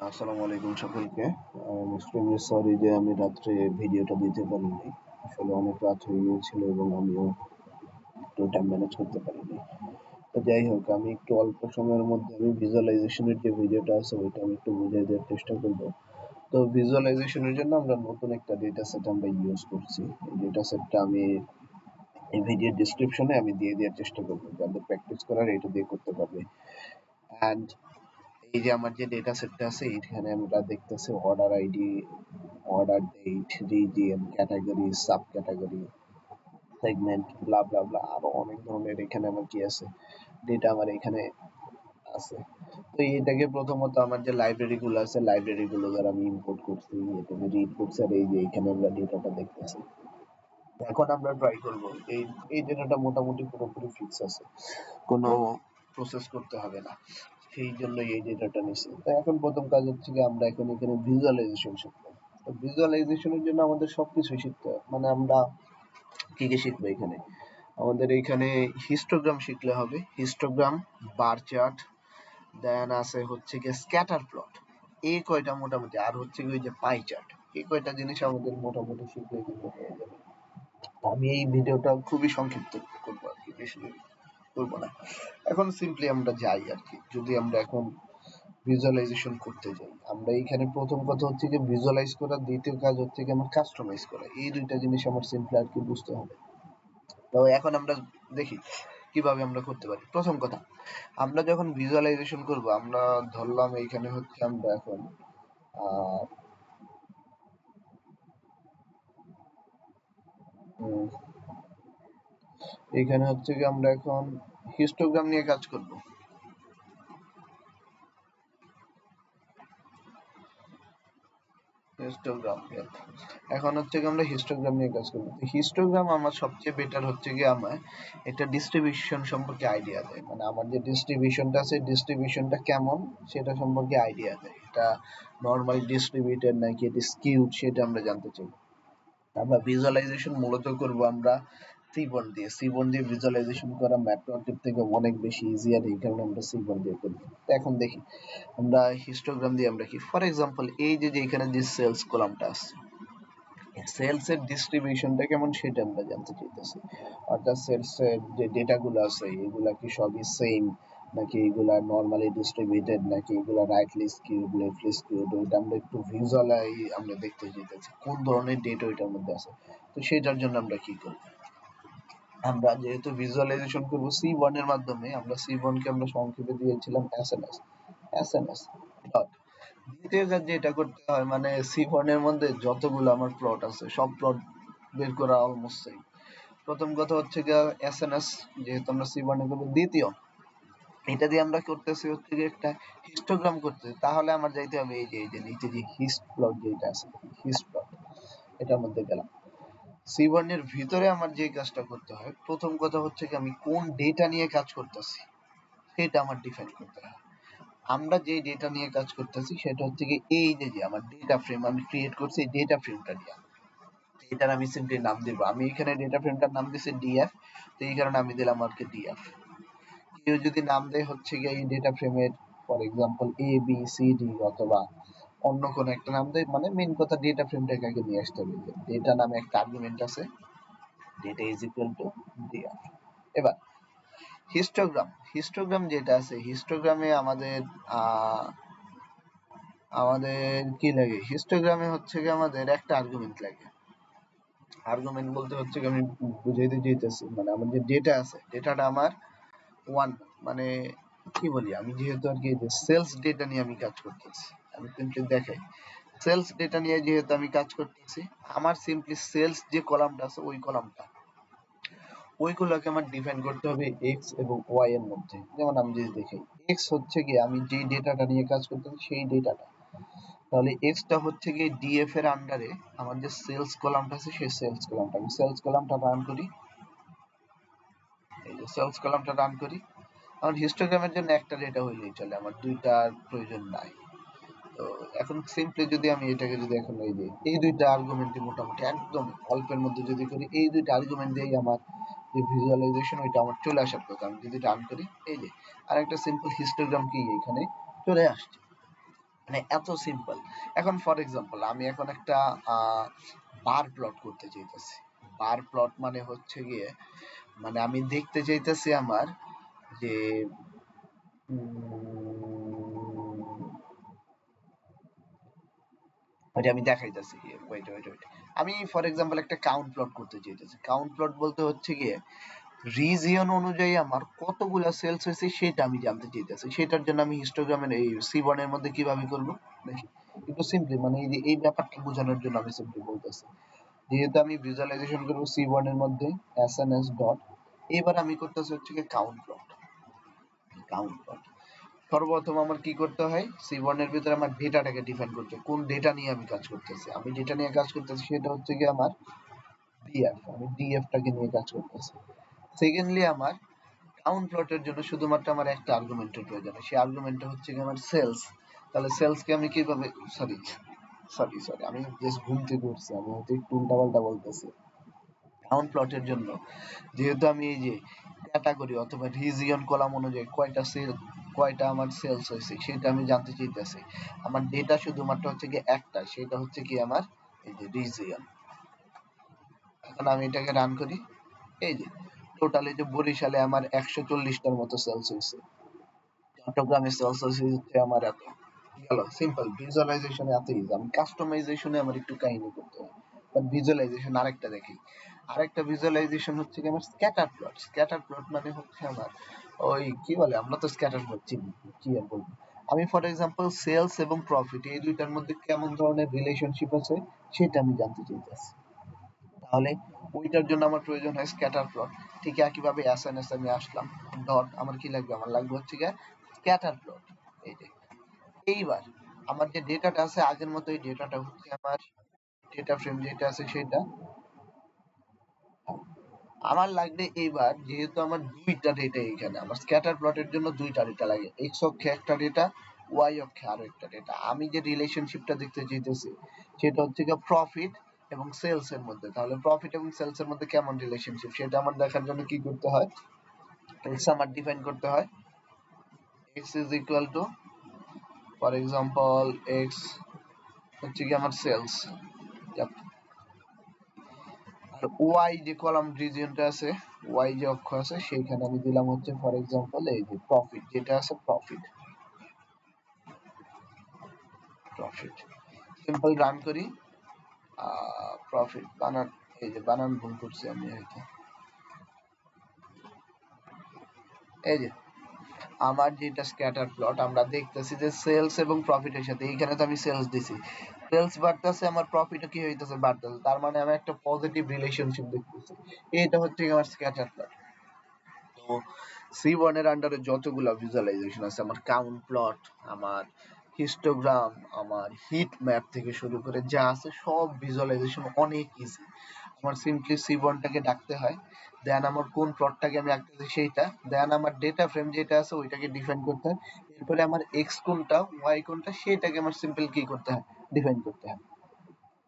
আসসালামু আলাইকুম সকলকে। এক্সট্রিমলি সরি যে আমি রাত্রে ভিডিওটা দিতে পারিনি। আসলে অনেক রাত হয়ে গিয়েছিল এবং আমিও একটু টাইম ম্যানেজ করতে পারিনি। তো যাই হোক, আমি একটু অল্প সময়ের মধ্যে আমি ভিজুয়ালাইজেশনের যে ভিডিওটা আছে ওইটা আমি একটু বুঝিয়ে দেওয়ার চেষ্টা করব। তো ভিজুয়ালাইজেশনের জন্য আমরা নতুন একটা ডেটা সেট আমরা ইউজ করছি। এই ডেটা সেটটা আমি এই ভিডিওর ডেসক্রিপশনে আমি দিয়ে দেওয়ার চেষ্টা করব, যাদের প্র্যাকটিস করার এটা দিয়ে করতে পারবে। অ্যান্ড এই যে আমার যে ডেটা সেটটা আছে এখানে আমরা দেখতেছি order ID, order date, region, category, sub category, segment, blah blah blah, আরো অনেক ধরনের এখানে আমার কি আছে, ডেটা আমার এখানে আছে। তো এটাকে প্রথমত আমার যে লাইব্রেরি গুলো আছে, লাইব্রেরি গুলো দ্বারা আমি ইম্পোর্ট করছি, এটাকে রিড করছি, আর এই যে এখানে আমরা ডেটাটা দেখতেছি। এখন আমরা ট্রাই করব এই এই ডেটাটা মোটামুটি পুরোপুরি ফিক্স আছে, কোনো প্রসেস করতে হবে না, সেই জন্য এই ডেটাটা নিছি। তো এখন প্রথম কাজ হচ্ছে কি, আমরা এখন এখানে ভিজুয়ালাইজেশন শিখবো। তো ভিজুয়ালাইজেশনের জন্য আমাদের সবকিছুই শিখতে হবে, মানে আমরা কি কি শিখবো এখানে, আমাদের এখানে হিস্টোগ্রাম শিখলে হবে, হিস্টোগ্রাম, বার চার্ট, দেন আছে হচ্ছে গিয়ে স্ক্যাটার প্লট, এই কয়টা মোটামুটি, আর হচ্ছে কি ওই যে পাই চার্ট, এই কয়টা জিনিস আমাদের মোটামুটি শিখলে কিন্তু হয়ে যাবে। আমি এই ভিডিওটা খুবই সংক্ষিপ্ত করবো আর কি, বেশি করবো না। এখন সিম্পলি আমরা যাই আর কি, যদি আমরা এখন ভিজুয়ালাইজেশন করতে যাই, আমরা এখানে প্রথম কথা হচ্ছে যে ভিজুয়ালাইজ করা, দ্বিতীয় কাজ হচ্ছে কি আমার কাস্টমাইজ করা, এই দুইটা জিনিস আমার সিম্পলি আর কি বুঝতে হবে। তো এখন আমরা দেখি কিভাবে আমরা করতে পারি। প্রথম কথা, আমরা যখন ভিজুয়ালাইজেশন করব, আমরা ধরলাম এইখানে হচ্ছে আমরা এখন আহ উম, এইখানে হচ্ছে কি আমরা এখন হিস্টোগ্রাম নিয়ে কাজ করব। হিস্টোগ্রাম, এখন হচ্ছে কি আমরা হিস্টোগ্রাম নিয়ে কাজ করবো। হিস্টোগ্রাম আমার সবচেয়ে বেটার হচ্ছে কি, আমার এটা ডিস্ট্রিবিউশন সম্পর্কে আইডিয়া দেয়, মানে আমার যে ডিস্ট্রিবিউশনটা আছে ডিস্ট্রিবিউশনটা কেমন সেটা সম্পর্কে আইডিয়া দেয়। এটা নর্মালি ডিস্ট্রিবিউটেড নাকি এটা স্কিউড সেটা আমরা জানতে চাই। আমরা ভিজুয়ালাইজেশন মূলত করব আমরা সিবন দিয়ে, সিবন দিয়ে ভিজুয়ালাইজেশন করা ম্যাটপ্লটলিব থেকে অনেক বেশি ইজিয়ার, এই কারণে আমরা সিবন দিয়ে করব। তো এখন দেখি আমরা হিস্টোগ্রাম দিয়ে আমরা কি, ফর এক্সাম্পল এই যে যে এখানে যে সেলস কলামটা আছে, সেলস এর ডিস্ট্রিবিউশনটা কেমন সেটা আমরা জানতে চাইতেছি। অর্থাৎ সেলস এর যে ডেটা গুলো আছে এগুলা কি সবই সেম, নাকি এগুলা নরমালি ডিস্ট্রিবিউটেড, নাকি এগুলা রাইটলি স্কিউড, লেফটলি স্কিউড, ওইটা আমরা একটু ভিজুয়ালাই আমরা দেখতে চাইতেছি কোন ধরনের ডেটা ওইটার মধ্যে আছে। তো সেটার জন্য আমরা কি করব, আমরা যেহেতু ভিজুয়ালাইজেশন করব সি1 এর মাধ্যমে, আমরা সি1 কে আমরা সংক্ষেপে দিয়েছিলাম এসএনএস, এসএনএস ডট। দ্বিতীয় কাজ যেটা করতে হয়, মানে সি1 এর মধ্যে যতগুলো আমার প্লট আছে সব প্লট বের করা অলমোস্ট সেম। প্রথম কথা হচ্ছে গিয়ে এসএনএস, যেহেতু আমরা সি1 এ করব। দ্বিতীয়, এটা দিয়ে আমরা করতেছি হচ্ছে গিয়ে একটা হিস্টোগ্রাম করতেছি, তাহলে আমার যাইতে হবে এই যে নিচে যে হিস্ট প্লট যেটা আছে, হিস্ট প্লট, এটার মধ্যে গেলাম। সি1 এর ভিতরে আমার যে কাজটা করতে হয়, প্রথম কথা হচ্ছে কি আমি কোন ডেটা নিয়ে কাজ করতেছি সেটা আমার ডিফাইন করতে হয়। আমরা যে ডেটা নিয়ে কাজ করতেছি সেটা হচ্ছে কি এই যে যে আমার ডেটা ফ্রেম আমি ক্রিয়েট করছি, এই ডেটা ফ্রেমটা নিয়ে এটার আমি সিম্পলি নাম দিব। আমি এখানে ডেটা ফ্রেমটার নাম দিছি ডিএফ, তো এই কারণে আমি দিলাম আর কি ডিএফ। কেউ যদি নাম দেয় হচ্ছে গিয়ে এই ডেটা ফ্রেমের, for example A B C D, অথবা অন্য কোনো একটা নাম দেয়, মানে মেইন কথা ডেটা ফ্রেমটাকে আগে নিয়ে আসতে হবে। ডেটা নামে একটা আর্গুমেন্ট আছে, data is equal two DF. এবার হিস্টোগ্রাম, হিস্টোগ্রাম যেটা আছে, হিস্টোগ্রামে আমাদের আমাদের কি লাগে, হিস্টোগ্রামে হচ্ছে কি আমাদের একটা আর্গুমেন্ট লাগে। আর্গুমেন্ট বলতে হচ্ছে কি আমি বুঝাইতে চাইতেছি, মানে আমার যে ডেটা আছে ডেটাটা আমার ওয়ান, মানে কি বলি, আমি যেহেতু আর কি সেলস ডেটা নিয়ে আমি কাজ করতেছি, আমি সিম্পলি দেখাই, সেলস ডেটা নিয়ে যেহেতু আমি কাজ করতেছি, আমার সিম্পলি সেলস যে কলামটা আছে ওই কলামটা, ওইগুলোকে আমার ডিফাইন করতে হবে এক্স এবং ওয়াই এর মধ্যে। যেমন আমি যদি দেখাই, এক্স হচ্ছে গিয়ে আমি যে ডেটাটা নিয়ে কাজ করতেছি সেই ডেটাটা, তাহলে এক্সটা হচ্ছে গিয়ে ডিএফ এর আন্ডারে আমার যে সেলস কলামটা আছে সেই সেলস কলামটা, আমি সেলস কলামটা রান করি, এই যে সেলস কলামটা রান করি। আমার হিস্টোগ্রামের জন্য একটা ডেটা হইলেই চলে, আমার দুইটার প্রয়োজন নাই। তো এখন সিম্পলি যদি আমি এটাকে যদি এখন এই যে এই দুইটা আর্গুমেন্টই মোটামুটি একদম অল্পের মধ্যে যদি করি, এই দুইটা আর্গুমেন্ট দিয়েই আমার যে ভিজুয়ালাইজেশন ওইটা আমার চলে আসার কথা। আমি যদি রান করি, এই যে আরেকটা সিম্পল হিস্টোগ্রাম কি এখানে চলে আসছে। মানে এত সিম্পল। এখন ফর এক্সাম্পল আমি এখন একটা বার প্লট করতে চাইতেছি। বার প্লট মানে হচ্ছে গিয়ে মানে আমি দেখতে চাইতেছি আমার যে ওইটা আমি দেখাইতেছি গিয়ে ওয়েট আমি ফর এক্সাম্পল একটা কাউন্ট প্লট করতে চাইতেছি। কাউন্ট প্লট বলতে হচ্ছে গিয়ে রিজিয়ন অনুযায়ী আমার কতগুলা সেলস হয়েছে সেটা আমি জানতে চাইতেছি। সেটার জন্য আমি হিস্টোগ্রামের এই C1 এর মধ্যে কিভাবে করব দেখি একটু সিম্পলি মানে এই যে এই ব্যাপারটা বোঝানোর জন্য আমি সিম্পলি বলতেছি। যেহেতু আমি ভিজুয়ালাইজেশন করব C1 এর মধ্যে SNS ডট, এবার আমি করতেছি হচ্ছে কি কাউন্ট প্লট। কাউন্ট প্লট সর্বপ্রথম আমার কি করতে হয়, C1 এর ভিতরে আমার ডেটাটাকে ডিফাইন করতে হয়। কোন ডেটা নিয়ে আমি কাজ করতেছি, আমি ডেটা নিয়ে কাজ করতেছি সেটা হচ্ছে কি আমার DF, আমি DF টাকে নিয়ে কাজ করতেছি। সেকেন্ডলি আমার কাউন্ট প্লটের জন্য শুধুমাত্র আমার একটা আর্গুমেন্টের প্রয়োজন, সেই আর্গুমেন্টটা হচ্ছে কি আমার সেলস। তাহলে সেলসকে আমি কিভাবে সরি সরি সরি আমি জাস্ট ঘুম থেকে উঠছি, আমি হয়তো একটু উল্টাপাল্টা বলতেছি। কাউন্ট প্লটের জন্য যেহেতু আমি এই যে ক্যাটাগরি অথবা রিজিয়ন কলাম অনুযায়ী কয়টা আমার সেলস হয়েছে সেটা আমি জানতে চাইতেছি। আমার ডেটা শুধুমাত্র হচ্ছে কি একটা, সেটা হচ্ছে কি আমার এই যে রিজিয়ন। এখন আমি এটাকে রান করি, এই যে টোটাল এই যে বরিশালে আমার 140টার মতো সেলস হয়েছে, চট্টগ্রামে সেলস হচ্ছে আমার এত। গেল সিম্পল ভিজুয়ালাইজেশনে এত ইজি। আমি কাস্টমাইজেশনে আমার একটু কাহিনী করতে হয়, বাট ভিজুয়ালাইজেশন আরেকটা দেখি। আরেকটা ভিজুয়ালাইজেশন হচ্ছে কি আমার স্ক্যাটার প্লট। স্ক্যাটার প্লট মানে হচ্ছে আমার ওই কি বলে, আমরা তো স্ক্যাটার প্লট চিনি, কি আর বলবো। আমি ফর এক্সাম্পল সেলস এবং প্রফিট এই দুইটার মধ্যে কেমন ধরনের রিলেশনশিপ আছে সেটা আমি জানতে চাইতেছি। তাহলে ওইটার জন্য আমার প্রয়োজন হয় স্ক্যাটার প্লট। ঠিক একইভাবে এসএনএস আমি আসলাম, ডট আমার কি লাগবে, আমার লাগবে হচ্ছে গিয়ে স্ক্যাটার প্লট। এই যে এইবার আমার যে ডেটাটা আছে আগের মতো এই ডেটাটা হচ্ছে আমার ডেটা ফ্রেম যেটা আছে সেটা আমার লাগবে। এইবার যেহেতু আমার দুইটা ডেটা, এখানে আমার স্ক্যাটার প্লটের জন্য দুইটা ডেটা লাগে, এক্স অক্ষে একটা ডেটা, ওয়াই অক্ষে আরো একটা ডেটা। আমি যে রিলেশনশিপটা দেখতে চাইতেছি সেটা হচ্ছে গিয়ে প্রফিট এবং সেলস এর মধ্যে। তাহলে প্রফিট এবং সেলস এর মধ্যে কেমন রিলেশনশিপ সেটা আমার দেখার জন্য কি করতে হয়, এক্স আমার ডিফাইন করতে হয়। X is equal two for example x হচ্ছে কি আমার সেলস, আর ওয়াই যে কলাম রিজিয়নটা আছে, ওয়াই যে অক্ষ আছে সেইখানে আমি দিলাম হচ্ছে ফর এক্সাম্পল এই যে প্রফিট যেটা আছে, প্রফিট প্রফিট সিম্পল রান করি। প্রফিট বানান, এই যে বানান ভুল করছি আমি হয়তো, এই যে আমার যেটা স্ক্যাটার প্লট আমরা দেখতেছি যে সেলস এবং প্রফিটের সাথে, এইখানে তো আমি সেলস দিছি, সেলস বাড়তেছে আমার প্রফিটও কি হইতেছে বাড়তেছে, তার মানে আমি একটা পজিটিভ রিলেশনশিপ দেখতেছি। এটা হচ্ছে আমার স্ক্যাটার প্লট। তো C1 এর আন্ডারে যতগুলা ভিজুয়ালাইজেশন আছে, আমার কাউন্ট প্লট, আমার হিস্টোগ্রাম, আমার হিট ম্যাপ থেকে শুরু করে যা আছে সব ভিজুয়ালাইজেশন অনেক ইজি। আমার সিম্পলি C1 টাকে ডাকতে হয়, দেন আমার কোন প্লটটাকে আমি আঁকতেছি সেইটা, দেন আমার ডেটা ফ্রেম যেটা আছে ওইটাকে ডিফাইন করতে হয়, এরপরে আমার এক্স কোনটা ওয়াই কোনটা সেটাকে আমার সিম্পল কি করতে হয়, ডিফাইন করতে হয়।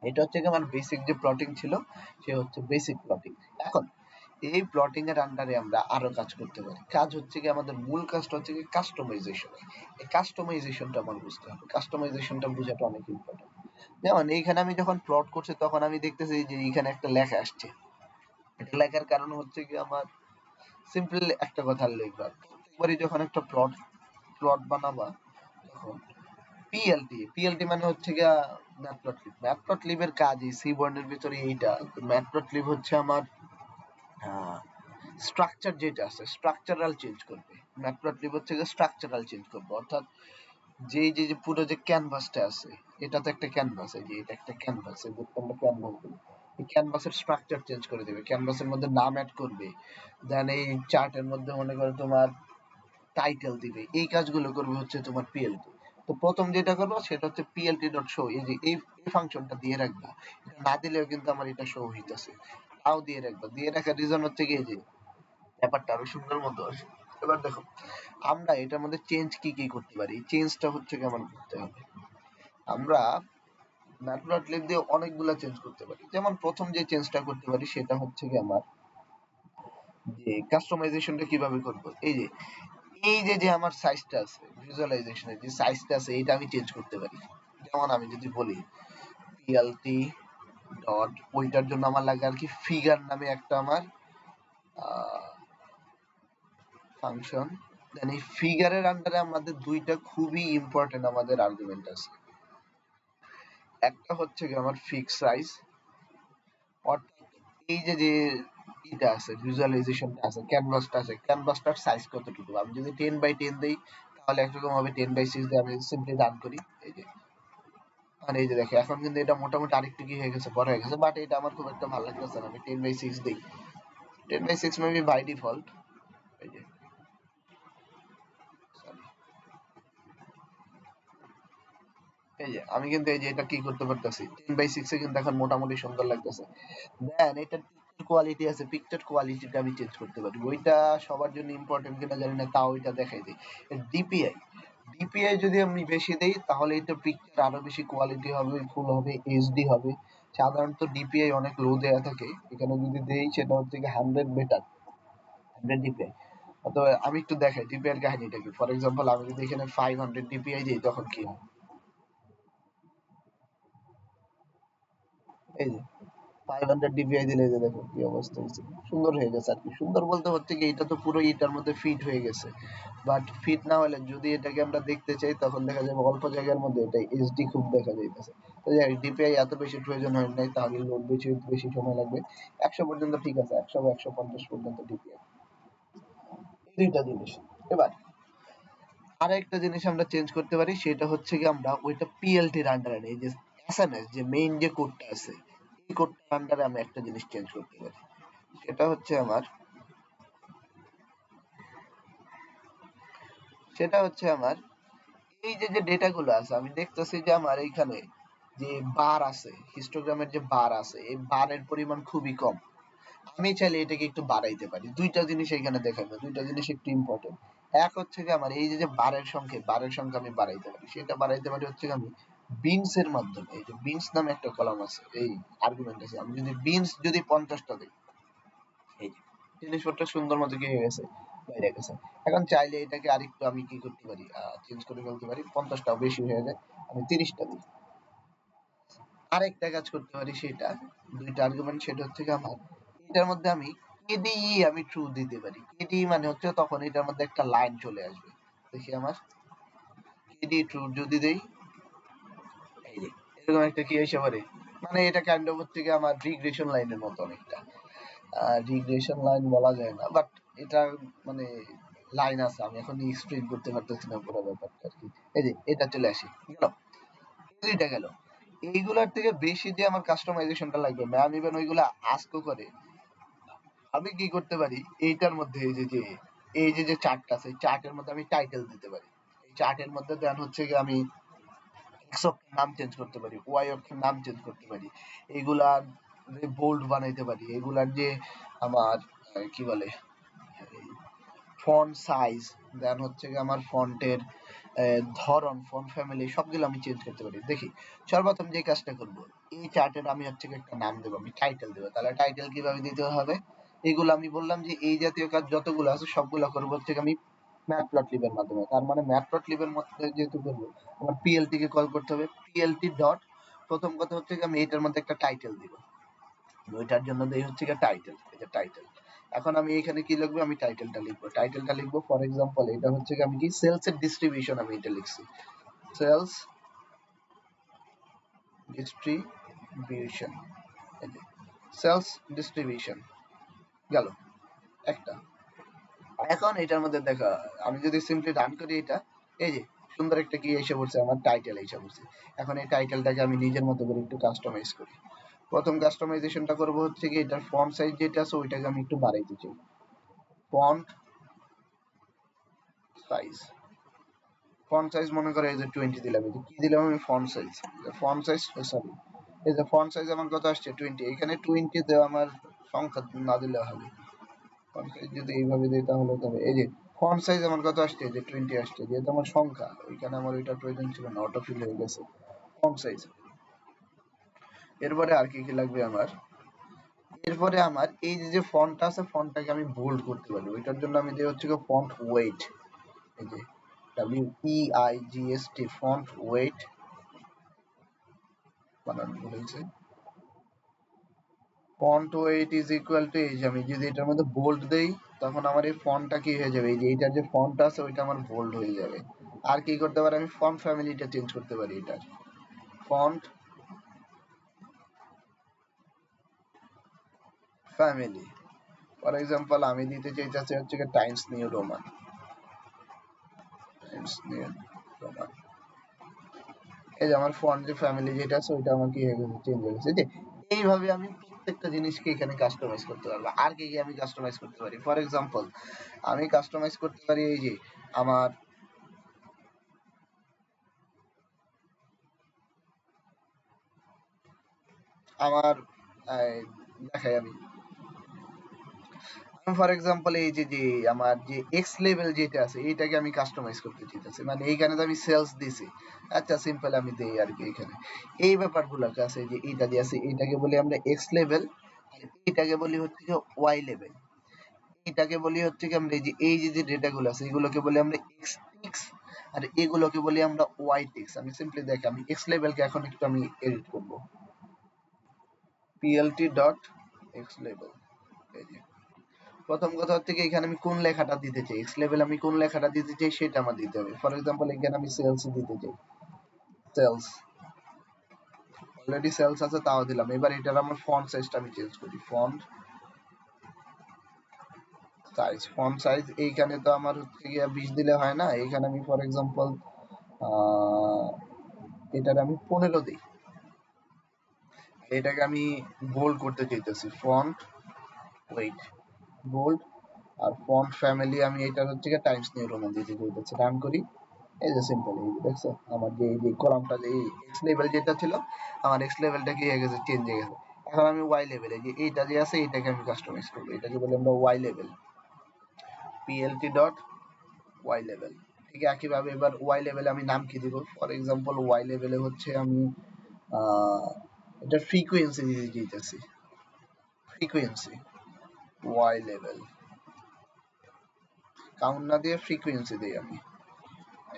এটা হচ্ছে কি আমার বেসিক যে প্লটিং ছিল সে হচ্ছে বেসিক প্লটিং। এখন এই প্লটিং এর আন্ডারে আমরা আরো কাজ করতে পারি। কাজ হচ্ছে কি আমাদের মূল কাজটা হচ্ছে কি কাস্টমাইজেশন। এই কাস্টমাইজেশনটা আমার বুঝতে হবে, কাস্টমাইজেশনটা বোঝাটা অনেক ইম্পর্টেন্ট। যেমন এইখানে আমি যখন প্লট করছি তখন আমি দেখতেছি যে এখানে একটা লেখা আসছে, এটা লেখার কারণ হচ্ছে কি আমার সিম্পল একটা কথা লিখবা, প্রত্যেকবারই যখন একটা প্লট প্লট বানাবা তখন পিএলটি মানে হচ্ছে গিয়া ম্যাটপ্লটলিব। ম্যাটপ্লটলিবের কাজই C1 এর ভিতরে এইটা। ম্যাটপ্লটলিব হচ্ছে আমার স্ট্রাকচার যেটা আছে স্ট্রাকচারাল চেঞ্জ করবে। ম্যাটপ্লটলিব হচ্ছে গিয়ে স্ট্রাকচারাল চেঞ্জ করবে, অর্থাৎ যে পুরো যে ক্যানভাসটা আছে, এটা তো একটা ক্যানভাস, এই যে এটা একটা ক্যানভাস, এই যে আমরা ক্যানভাস বলি, এই ক্যানভাসের স্ট্রাকচার চেঞ্জ করে দেবে, ক্যানভাসের মধ্যে নাম অ্যাড করবে, দেন এই চার্টের মধ্যে মনে করো তোমার টাইটেল দিবে, এই কাজগুলো করবে হচ্ছে তোমার পিএলটি। তো প্রথম যেটা করবো সেটা হচ্ছে পিএলটি ডট শো, এই যে এই ফাংশনটা দিয়ে রাখবা, এটা না দিলেও কিন্তু আমার এটা শো হইতাছে, তাও দিয়ে রাখবা। দিয়ে রাখার রিজন হচ্ছে কি এই যে ব্যাপারটা আরো সুন্দর মতো আসে। এবার দেখো আমরা এটার মধ্যে চেঞ্জ কি কি করতে পারি, চেঞ্জটা হচ্ছে কি আমার করতে হবে, আমরা ম্যাটপ্লটলিব দিয়ে অনেকগুলা চেঞ্জ করতে পারি। যেমন প্রথম যে চেঞ্জটা করতে পারি সেটা হচ্ছে কি আমার যে কাস্টমাইজেশনটা কিভাবে করব, এই যে এই যে আমার সাইজটা আছে, ভিজুয়ালাইজেশনের যে সাইজটা আছে এটা আমি চেঞ্জ করতে পারি। যেমন আমি যদি বলি পিএলটি ডট, ওইটার জন্য আমার লাগে আর কি ফিগার নামে একটা আমার ফাংশন। দেন এই ফিগারের আন্ডারে আমাদের দুইটা খুবই ইম্পর্টেন্ট আমাদের আর্গুমেন্ট আছে। একটা হচ্ছে কি আমার ফিক্স সাইজ, অর্থাৎ এই যে যে এটা আছে ভিজুয়ালাইজেশনটা আছে, ক্যানভাসটা আছে, ক্যানভাসটার সাইজ কতটুকু। আমি যদি 10x10 দেই তাহলে একরকম হবে, 10x6 দিয়ে আমি সিম্পলি রান করি, এই যে মানে এই যে দেখো এখন কিন্তু এটা মোটামুটি আরেকটু কি হয়ে গেছে, বড় হয়ে গেছে, বাট এটা আমার খুব একটা ভালো লাগতেছে না। আমি 10x6 দিই, 10x6 মেবি বাই ডিফল্ট, এই যে সরি, এই যে আমি কিন্তু এই যে এটা কি করতে পারতেছি, 10x6 এ কিন্তু এখন মোটামুটি সুন্দর লাগতেছে। দেন এটা কোয়ালিটি আছে, পিকচার কোয়ালিটিটা আমি চেঞ্জ করতে পারি, ওইটা সবার জন্য ইম্পর্টেন্ট কিনা জানি না, তাও ওইটা দেখাই দিই। ডিপিআই, ডিপিআই যদি আমি বেশি দেই তাহলে এটা পিকচার আরো বেশি কোয়ালিটি হবে, ফুল হবে, এইচডি হবে। সাধারণত ডিপিআই অনেক লো দেয়া থাকে, এখানে যদি দেই সেটা হচ্ছে কি 100 বেটার, 100 ডিপিআই। অথবা আমি একটু দেখাই ডিপিআই এর কাহিনীটা কি। ফর এক্সাম্পল আমি যদি এখানে 500 ডিপিআই দিই তখন কি হয়, এই যে 500 ডিপিআই দিলে যে দেখো কি অবস্থা হয়েছে, সুন্দর হয়ে গেছে আর কি। সুন্দর বলতে হচ্ছে কি এটা তো পুরো এটার মধ্যে ফিট হয়ে গেছে, বাট ফিট না হলে যদি এটাকে আমরা দেখতে চাই তখন দেখা যাবে অল্প জায়গার মধ্যে এটা এইচডি খুব দেখা যাইতেছে। তো যাই ডিপিআই এত বেশি প্রয়োজন হয় নাই, তাহলে লোড বেশি বেশি সময় লাগবে। 100 পর্যন্ত ঠিক আছে, 100 বা 150 পর্যন্ত ডিপিআই, দুইটা জিনিস। এবার আরেকটা জিনিস আমরা চেঞ্জ করতে পারি, সেটা হচ্ছে কি আমরা ওইটা পিএলটির আন্ডারে নেই, যে এসএমএস যে মেইন যে কোডটা আছে এই কোডটার আন্ডারে আমি একটা জিনিস চেঞ্জ করতে পারি। সেটা হচ্ছে আমার, সেটা হচ্ছে আমার এই যে যে ডেটা গুলো আছে, আমি দেখতেছি যে আমার এইখানে যে বার আছে, হিস্টোগ্রামের যে বার আছে, এই বারের পরিমাণ খুবই কম। আমি চাইলে এটাকে একটু বাড়াইতে পারি। দুইটা জিনিস এখানে দেখাবো, দুইটা জিনিস একটু ইম্পর্টেন্ট। এক হচ্ছে কি আমার এই যে যে বারের সংখ্যা আমি বাড়াইতে পারি, সেটা বাড়াইতে পারি হচ্ছে কি আমি বিনস এর মাধ্যমে। এই যে বিনস নামে একটা কলাম আছে, এই আর্গুমেন্ট আছে, আমি যদি বিনস যদি 50টা দিই, এই যে জিনিসপত্র সুন্দর মতো কি হয়ে গেছে, বাইরে গেছে। এখন চাইলে এটাকে আরেকটু আমি কি করতে পারি, চেঞ্জ করে ফেলতে পারি, 50টাও বেশি হয়ে যায়, আমি 30টা দিই। আরেকটা কাজ করতে পারি, সেটা দুইটা আর্গুমেন্ট, সেটা হচ্ছে কি আমার এটার মধ্যে আমি কেডিই আমি ট্রু দিতে পারি। কেডিই মানে হচ্ছে তখন এটার মধ্যে একটা লাইন চলে আসবে, দেখি আমার কেডি ট্রু যদি দেই, এই যে এরকম একটা কি এসে পারে, মানে এটা কাইন্ড অফ হচ্ছে কি আমার রিগ্রেশন লাইনের মতো অনেকটা। রিগ্রেশন লাইন বলা যায় না, বাট এটা মানে লাইন আছে, আমি এখন এক্সপ্লেইন করতে পারতেছি না পুরো ব্যাপারটা আর কি। এই যে এটা চলে আসি, গেল, দুইটা গেল। এইগুলার থেকে বেশি যে আমার কাস্টমাইজেশনটা লাগবে, ম্যাম ইভেন ওইগুলা আস্কও করে, আমি কি করতে পারি এইটার মধ্যে এই যে যে এই যে যে চার্টটা আছে, চার্টের মধ্যে আমি টাইটেল দিতে পারি। এই চার্টের মধ্যে দেন হচ্ছে কি আমি এক্স অক্ষের নাম চেঞ্জ করতে পারি, ওয়াই অক্ষের নাম চেঞ্জ করতে পারি, এগুলার যে বোল্ড বানাইতে পারি, এগুলার যে আমার কি বলে ফন্ট সাইজ, দেন হচ্ছে কি আমার ফন্টের ধরন, ফন্ট ফ্যামিলি সবগুলো আমি চেঞ্জ করতে পারি। দেখি সর্বপ্রথম যে কাজটা করব, এই চার্টের আমি হচ্ছে কি একটা নাম দেবো, আমি টাইটেল দেবো। তাহলে টাইটেল কিভাবে দিতে হবে, এগুলো আমি বললাম যে এই জাতীয় কাজ যতগুলো আছে সবগুলো করবো হচ্ছে আমি ম্যাটপ্লটলিব এর মাধ্যমে। তার মানে ম্যাটপ্লটলিব এর মধ্যে যেহেতু করবো, আমার পিএলটি কে কল করতে হবে, পিএলটি ডট, প্রথম কথা হচ্ছে আমি এটার মধ্যে একটা টাইটেল দিব, ওইটার জন্য দেই হচ্ছে কি টাইটেল, এটা টাইটেল। এখন আমি এখানে কি লিখবো, আমি টাইটেলটা লিখবো ফর এক্সাম্পল এটা হচ্ছে কি আমি কি সেলস এর ডিস্ট্রিবিউশন, আমি এটা লিখছি সেলস ডিস্ট্রিবিউশন, সেলস ডিস্ট্রিবিউশন গেল একটা। এখন এটার মধ্যে দেখা, আমি যদি সিম্পলি রান করি এটা, এই যে সুন্দর একটা কি এসে পড়ছে, আমার টাইটেল এসে পড়ছে। এখন এই টাইটেলটাকে আমি নিজের মতো করে একটু কাস্টমাইজ করি। প্রথম কাস্টমাইজেশনটা করবো হচ্ছে কি এটার ফন্ট সাইজ যেটা আছে ওইটাকে আমি একটু বাড়াইতে চাই, ফন্ট সাইজ, ফন্ট সাইজ মনে করে এই যে 20 দিলাম, এই যে কি দিলাম আমি font size, font size sorry, এই যে ফন্ট সাইজ আমার কত আসছে 20, এখানে 20 তে আমার সংখ্যা না দিলে হবে, ফন্ট সাইজ যদি এইভাবে দিই তাহলে তবে এই যে ফন্ট সাইজ আমার কত আসছে, যে 20 আসছে, যেহেতু আমার সংখ্যা ওইখানে আমার ওইটা প্রয়োজন ছিল না, অটো ফিল হয়ে গেছে ফন্ট সাইজ। এরপরে আর কি কি লাগবে আমার, এরপরে আমার এই যে যে ফন্টটা আছে ফন্টটাকে আমি বোল্ড করতে পারি, ওইটার জন্য আমি দিই হচ্ছে ফন্ট ওয়েট, এই যে WEIGST ফন্ট ওয়েট বানান বলেছে font wait is equal two এই যে আমি যদি এটার মধ্যে বোল্ড দেই তখন আমার এই ফন্টটা কি হয়ে যাবে এই যে এইটার যে ফন্ট আছে ওইটা আমার বোল্ড হয়ে যাবে আর কি করতে পারি আমি ফন্ট ফ্যামিলিটা চেঞ্জ করতে পারি এটার ফন্ট ফ্যামিলি ফর এক্সাম্পল আমি দিতে চাইতেছি হচ্ছে Times new Roman Times new Roman এই যে আমার ফন্ট যে ফ্যামিলি যেটা আছে ওইটা আমার কি হয়ে গেছে চেঞ্জ হয়ে গেছে যে এইভাবে আমি প্রত্যেকটা জিনিসকে এখানে কাস্টমাইজ করতে পারবো আর কি কি আমি কাস্টমাইজ করতে পারি ফর এক্সাম্পল আমি কাস্টমাইজ করতে পারি এই যে আমার আমার দেখাই আমি ফর এক্সাম্পল এই যে যে আমার যে এক্স লেভেল যেটা আছে এইটাকে আমি কাস্টমাইজ করতে চাইতেছি মানে এইখানে তো আমি সেলস দিছি আচ্ছা সিম্পল আমি দেই আর কি এখানে এই ব্যাপারগুলো আছে যে এইটা দিয়ে আছে এইটাকে বলি আমরা এক্স লেভেল আর এইটাকে বলি হচ্ছে যে ওয়াই লেভেল এটাকে বলি হচ্ছে কি আমরা এই যে যে ডেটাগুলো আছে এগুলোকে বলি আমরা এক্স টিক্স আর এগুলোকে বলি আমরা ওয়াই টিক্স আমি সিম্পলি দেখ আমি এক্স লেভেলকে এখন একটু আমি এডিট করব plt ডট এক্স লেভেল এই যে প্রথম কথা হচ্ছে কি এখানে আমি কোন লেখাটা দিতে চাই এক্স লেভেল আমি কোন লেখাটা দিতে চাই সেটা আমার দিতে হবে ফর এক্সাম্পল এখানে আমি সেলস দিতে চাই সেলস অলরেডি সেলস আছে তাও দিলাম এবার এটার আমার ফন্ট সাইজটা আমি চেঞ্জ করি ফন্ট সাইজ এইখানে তো আমার হচ্ছে গিয়ে 20 দিলে হয় না এখানে আমি ফর এক্সাম্পল এটার আমি 15 দিই এটাকে আমি বোল্ড করতে চাইতেছি ফন্ট ওয়েট বোল্ড আর ফন্ট ফ্যামিলি আমি এটার হচ্ছে টাইমস নিউ রোমান দিতে চাইতেছি রান করি এই যে সিম্পল এই দেখছো আমার যে এই যে কলামটা যে এক্স লেভেল যেটা ছিল আমার এক্স লেভেলটা কি হয়ে গেছে চেঞ্জ হয়ে গেছে এখন আমি ওয়াই লেভেলে যে এইটা যে আছে এটাকে আমি কাস্টমাইজ করবো এটাকে বলি আমরা ওয়াই লেভেল plt ডট ওয়াই লেভেল ঠিক একইভাবে এবার ওয়াই লেভেলে আমি নাম কি দিব ফর এক্সাম্পল ওয়াই লেভেলে হচ্ছে আমি এটার ফ্রিকোয়েন্সি দিতে চাইতেছি ফ্রিকোয়েন্সি ওয়াই লেভেল কাউন্ট না দিয়ে ফ্রিকোয়েন্সি দিই আমি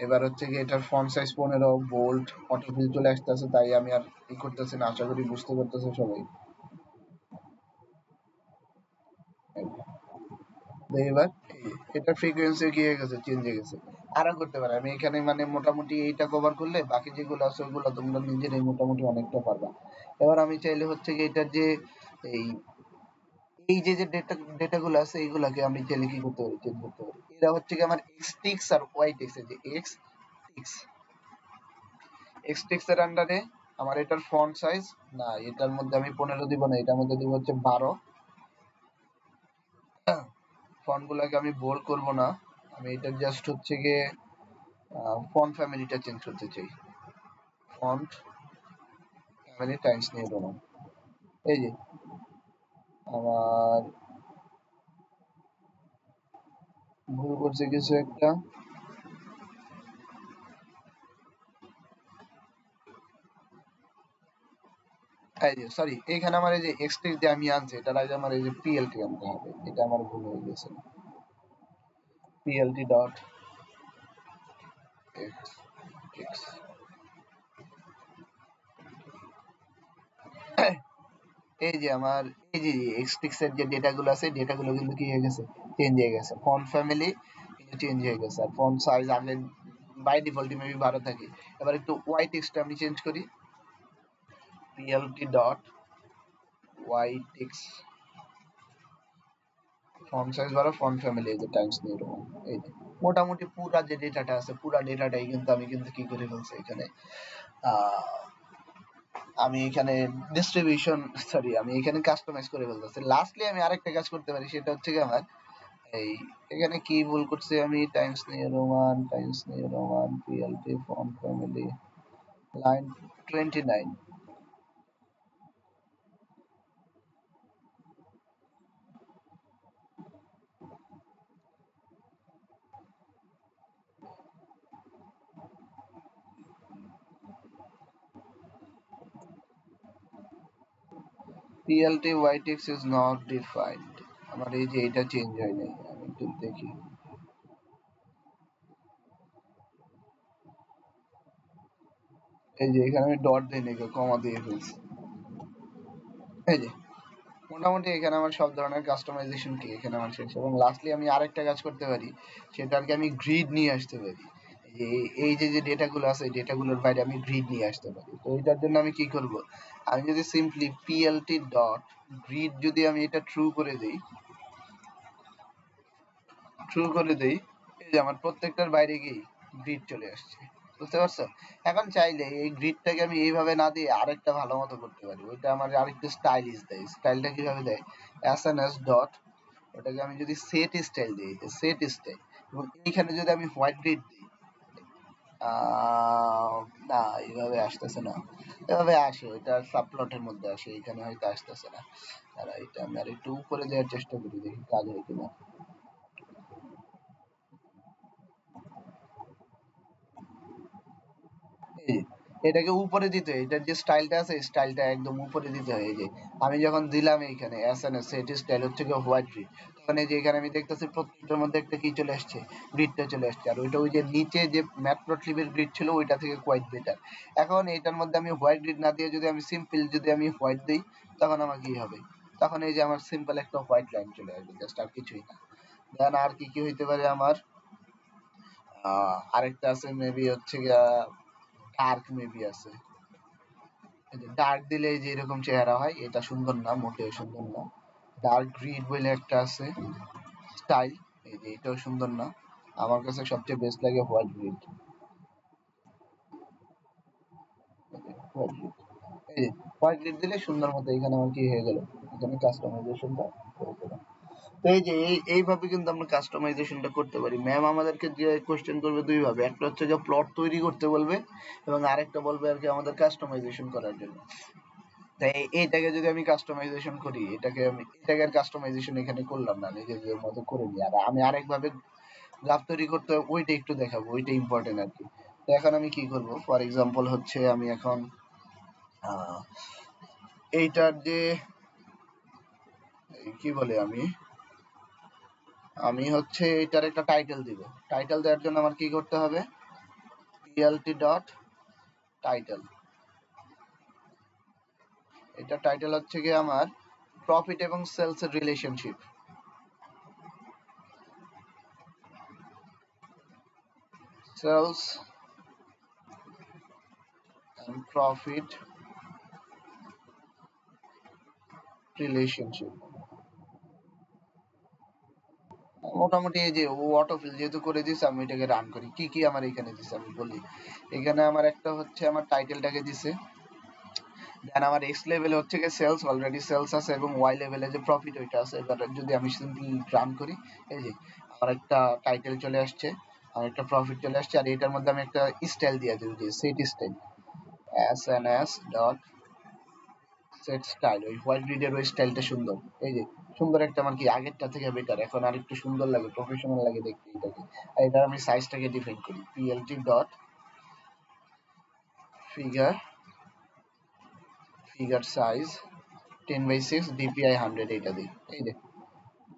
এবার হচ্ছে কি এটার ফন্ট সাইজ 15 বোল্ড অটোফিল চলে আসতেছে তাই আমি আর ই করতেছি না আশা করি বুঝতে পারতেছে সবাই এবার এটা ফ্রিকোয়েন্সি কি হয়ে গেছে চেঞ্জ হয়ে গেছে আরো করতে পারে আমি এখানে মানে মোটামুটি এইটা কভার করলে বাকি যেগুলো আছে ওগুলো তোমরা নিজেরাই মোটামুটি অনেকটা পারবা এবার আমি চাইলে হচ্ছে কি এটার যে এই এই যে যে ডেটাগুলো আছে এইগুলাকে আমি চাইলে কি করতে পারি চেঞ্জ করতে পারি এরা হচ্ছে কি আমার এক্স টিক্স আর ওয়াই টিক্স এই যে এক্স টিক্স এক্স টিক্স এর আন্ডারে আমার এটার ফন্ট সাইজ না এটার মধ্যে আমি 15 দিব না এটার মধ্যে দিব হচ্ছে 12 ফন্ট গুলাকে আমি বোল্ড করব না আমি এটা জাস্ট হচ্ছে গিয়ে ফন্ট ফ্যামিলিটা চেঞ্জ করতে চাই ফন্ট ফ্যামিলি টাইমস নিয়ে দেবো এই যে আমার ভুল করছে কিছু একটা এই যে সরি এখানে আমার এই যে এক্সটেক্স যে আমি আনছি এটার আগে আমার এই যে পিএলটি আনতে হবে এটা আমার ভুল হয়ে গেছে পিএলটি ডট এক্স এক্স এই যে আমার এই যে এক্সটেক্স এর যে ডেটাগুলো আছে ডেটাগুলো কিন্তু কি হয়ে গেছে চেঞ্জ হয়ে গেছে ফন্ট ফ্যামিলি কিন্তু চেঞ্জ হয়ে গেছে আর ফন্ট সাইজ আগে বাই ডিফল্ট মেবি 12 থাকে এবার একটু ওয়াই টেক্সট আমি চেঞ্জ করি PLT dot Y text font size 12 font family এই যে টাইমস নিউ রোমান এই যে মোটামুটি পুরা যে ডেটাটা আছে পুরা ডেটাটাই কিন্তু আমি কিন্তু কি করে ফেলছি এখানে আহ আমি এখানে ডিস্ট্রিবিউশন সরি আমি এখানে কাস্টমাইজ করে ফেলতেছি লাস্টলি আমি আরেকটা কাজ করতে পারি সেটা হচ্ছে কি আমার এই এখানে কি ভুল করছি আমি Times new Roman PLT font family line 29 PLT whitex is not defined আমার এই যে এটা চেঞ্জ হয় নাই আমি একটু দেখি এই যে এখানে আমি ডট দিয়ে নাকি কমা দিয়ে ফেলছি। এই যে মোটামুটি এখানে আমার সব ধরনের কাস্টমাইজেশন কি এখানে আমার শেষ। এবং লাস্টলি আমি আরেকটা কাজ করতে পারি, সেটা আর কি আমি গ্রিড নিয়ে আসতে পারি। এই যে ডেটাগুলো আছে, এই ডেটাগুলোর বাইরে আমি গ্রিড নিয়ে আসতে পারি। তো এটার জন্য আমি কি করব, আমি যদি সিম্পলি পিএলটি ডট গ্রিড যদি আমি এটা ট্রু করে দেই, এই যে আমার প্রত্যেকটার বাইরে গিয়ে গ্রিড চলে আসছে। বুঝতে পারছো? এখন চাইলে এই গ্রিডটাকে আমি এইভাবে না দিয়ে আরেকটা ভালো মতো করতে পারি। ওইটা আমার আরেকটু স্টাইলিশ দেয়। স্টাইলটা কিভাবে দেয়, এসএনএস ডট, ওটাকে আমি যদি সেট স্টাইল দিই, সেট স্টাইল, এবং এইখানে যদি আমি হোয়াইট গ্রিড দিই, না এইভাবে আসতেছে না। এভাবে আসে, ওইটা সাবপ্লটের মধ্যে আসে, এখানে হয়তো আসতেছে না। আর এটা আমি আর একটু উপরে দেওয়ার চেষ্টা করি, দেখি কাজ হয় কিনা। এই যে, এটাকে উপরে দিতে হয়, এটার যে স্টাইলটা আছে স্টাইলটা একদম উপরে দিতে হয়। এই যে আমি যখন দিলাম এইখানে এসএনএস সেট স্টাইল হচ্ছে গিয়ে হোয়াইট গ্রিড, তখন এই যে এখানে আমি দেখতেছি প্রত্যেকটার মধ্যে একটা কি চলে আসছে, গ্রিডটা চলে আসছে। আর ওইটা ওই যে নিচে যে ম্যাটপ্লটলিবের গ্রিড ছিল ওইটা থেকে কোয়াইট বেটার। এখন এটার মধ্যে আমি হোয়াইট গ্রিড না দিয়ে যদি আমি সিম্পল যদি আমি হোয়াইট দিই, তখন আমার কি হবে, তখন এই যে আমার সিম্পল একটা হোয়াইট লাইন চলে আসবে, জাস্ট আর কিছুই না। দেন আর কি কি হইতে পারে আমার, আরেকটা আছে মেবি হচ্ছে গিয়া ডার্ক মেবি আছে। ডার্ক দিলে যে এরকম চেহারা হয়, এটা সুন্দর না, মোটেও সুন্দর না। ডার্ক গ্রিড বলে একটা আছে স্টাইল, এই যে এটাও সুন্দর না। আমার কাছে সবচেয়ে বেস্ট লাগে হোয়াইট গ্রিড। হোয়াইট গ্রিড, এই যে হোয়াইট গ্রিড দিলে সুন্দর মতো এখানে আমার কি হয়ে গেল, এখানে কাস্টমাইজেশনটা হয়ে গেল। তো এই যে এইভাবে কিন্তু আমরা কাস্টমাইজেশনটা করতে পারি। ম্যাম আমাদেরকে যে কোশ্চেন করবে দুই ভাবে, একটা হচ্ছে যে প্লট তৈরি করতে বলবে, এবং আরেকটা বলবে আর কি আমাদের কাস্টমাইজেশন করার জন্য। তাই এইটাকে যদি আমি কাস্টমাইজেশন করি, এটাকে আর কাস্টমাইজেশন এখানে করলাম না, নিজেদের মতো করে নিই। আর আমি আরেকভাবে গ্রাফ তৈরি করতে হবে, ওইটা একটু দেখাবো, ওইটা ইম্পর্টেন্ট আর কি। তো এখন আমি কি করব, ফর এক্সাম্পল হচ্ছে আমি এখন আহ, এইটার যে কি বলে আমি আমি হচ্ছে এটার একটা টাইটেল দিব। টাইটেল দেওয়ার জন্য আমার কি করতে হবে, পিএলটি ডট টাইটেল। এটা টাইটেল হচ্ছে কি আমার প্রফিট এবং সেলস এর relationship. Sales and profit relationship. মোটামুটি এই যে ও অটোফিল যেহেতু করে দিছে, আমি এটাকে রান করি। কি কি আমার এখানে দিছে আমি বলি। এখানে আমার একটা হচ্ছে আমার টাইটেলটাকে দিছে, দেন আমার এক্স লেভেলে হচ্ছে গিয়ে সেলস, অলরেডি সেলস আছে, এবং ওয়াই লেভেলে যে প্রফিট ওইটা আছে। এবার যদি আমি সিম্পলি রান করি, এই যে আমার একটা টাইটেল চলে আসছে, আর একটা প্রফিট চলে আসছে, আর এটার মধ্যে আমি একটা স্টাইল দিয়ে দিই, যে set style, SNS dot set style. ওই হোয়াইট গ্রিডের ওই স্টাইলটা সুন্দর। এই যে সুন্দর একটা, আমার কি আগেরটা থেকে বেটার, এখন আর একটু সুন্দর লাগে, প্রফেশনাল লাগে দেখতে এটাকে। আর এটার আমি সাইজটাকে ডিফাইন করি, PLT dot figure, figure size 10/6 DPI 100, এটা দিই। এই যে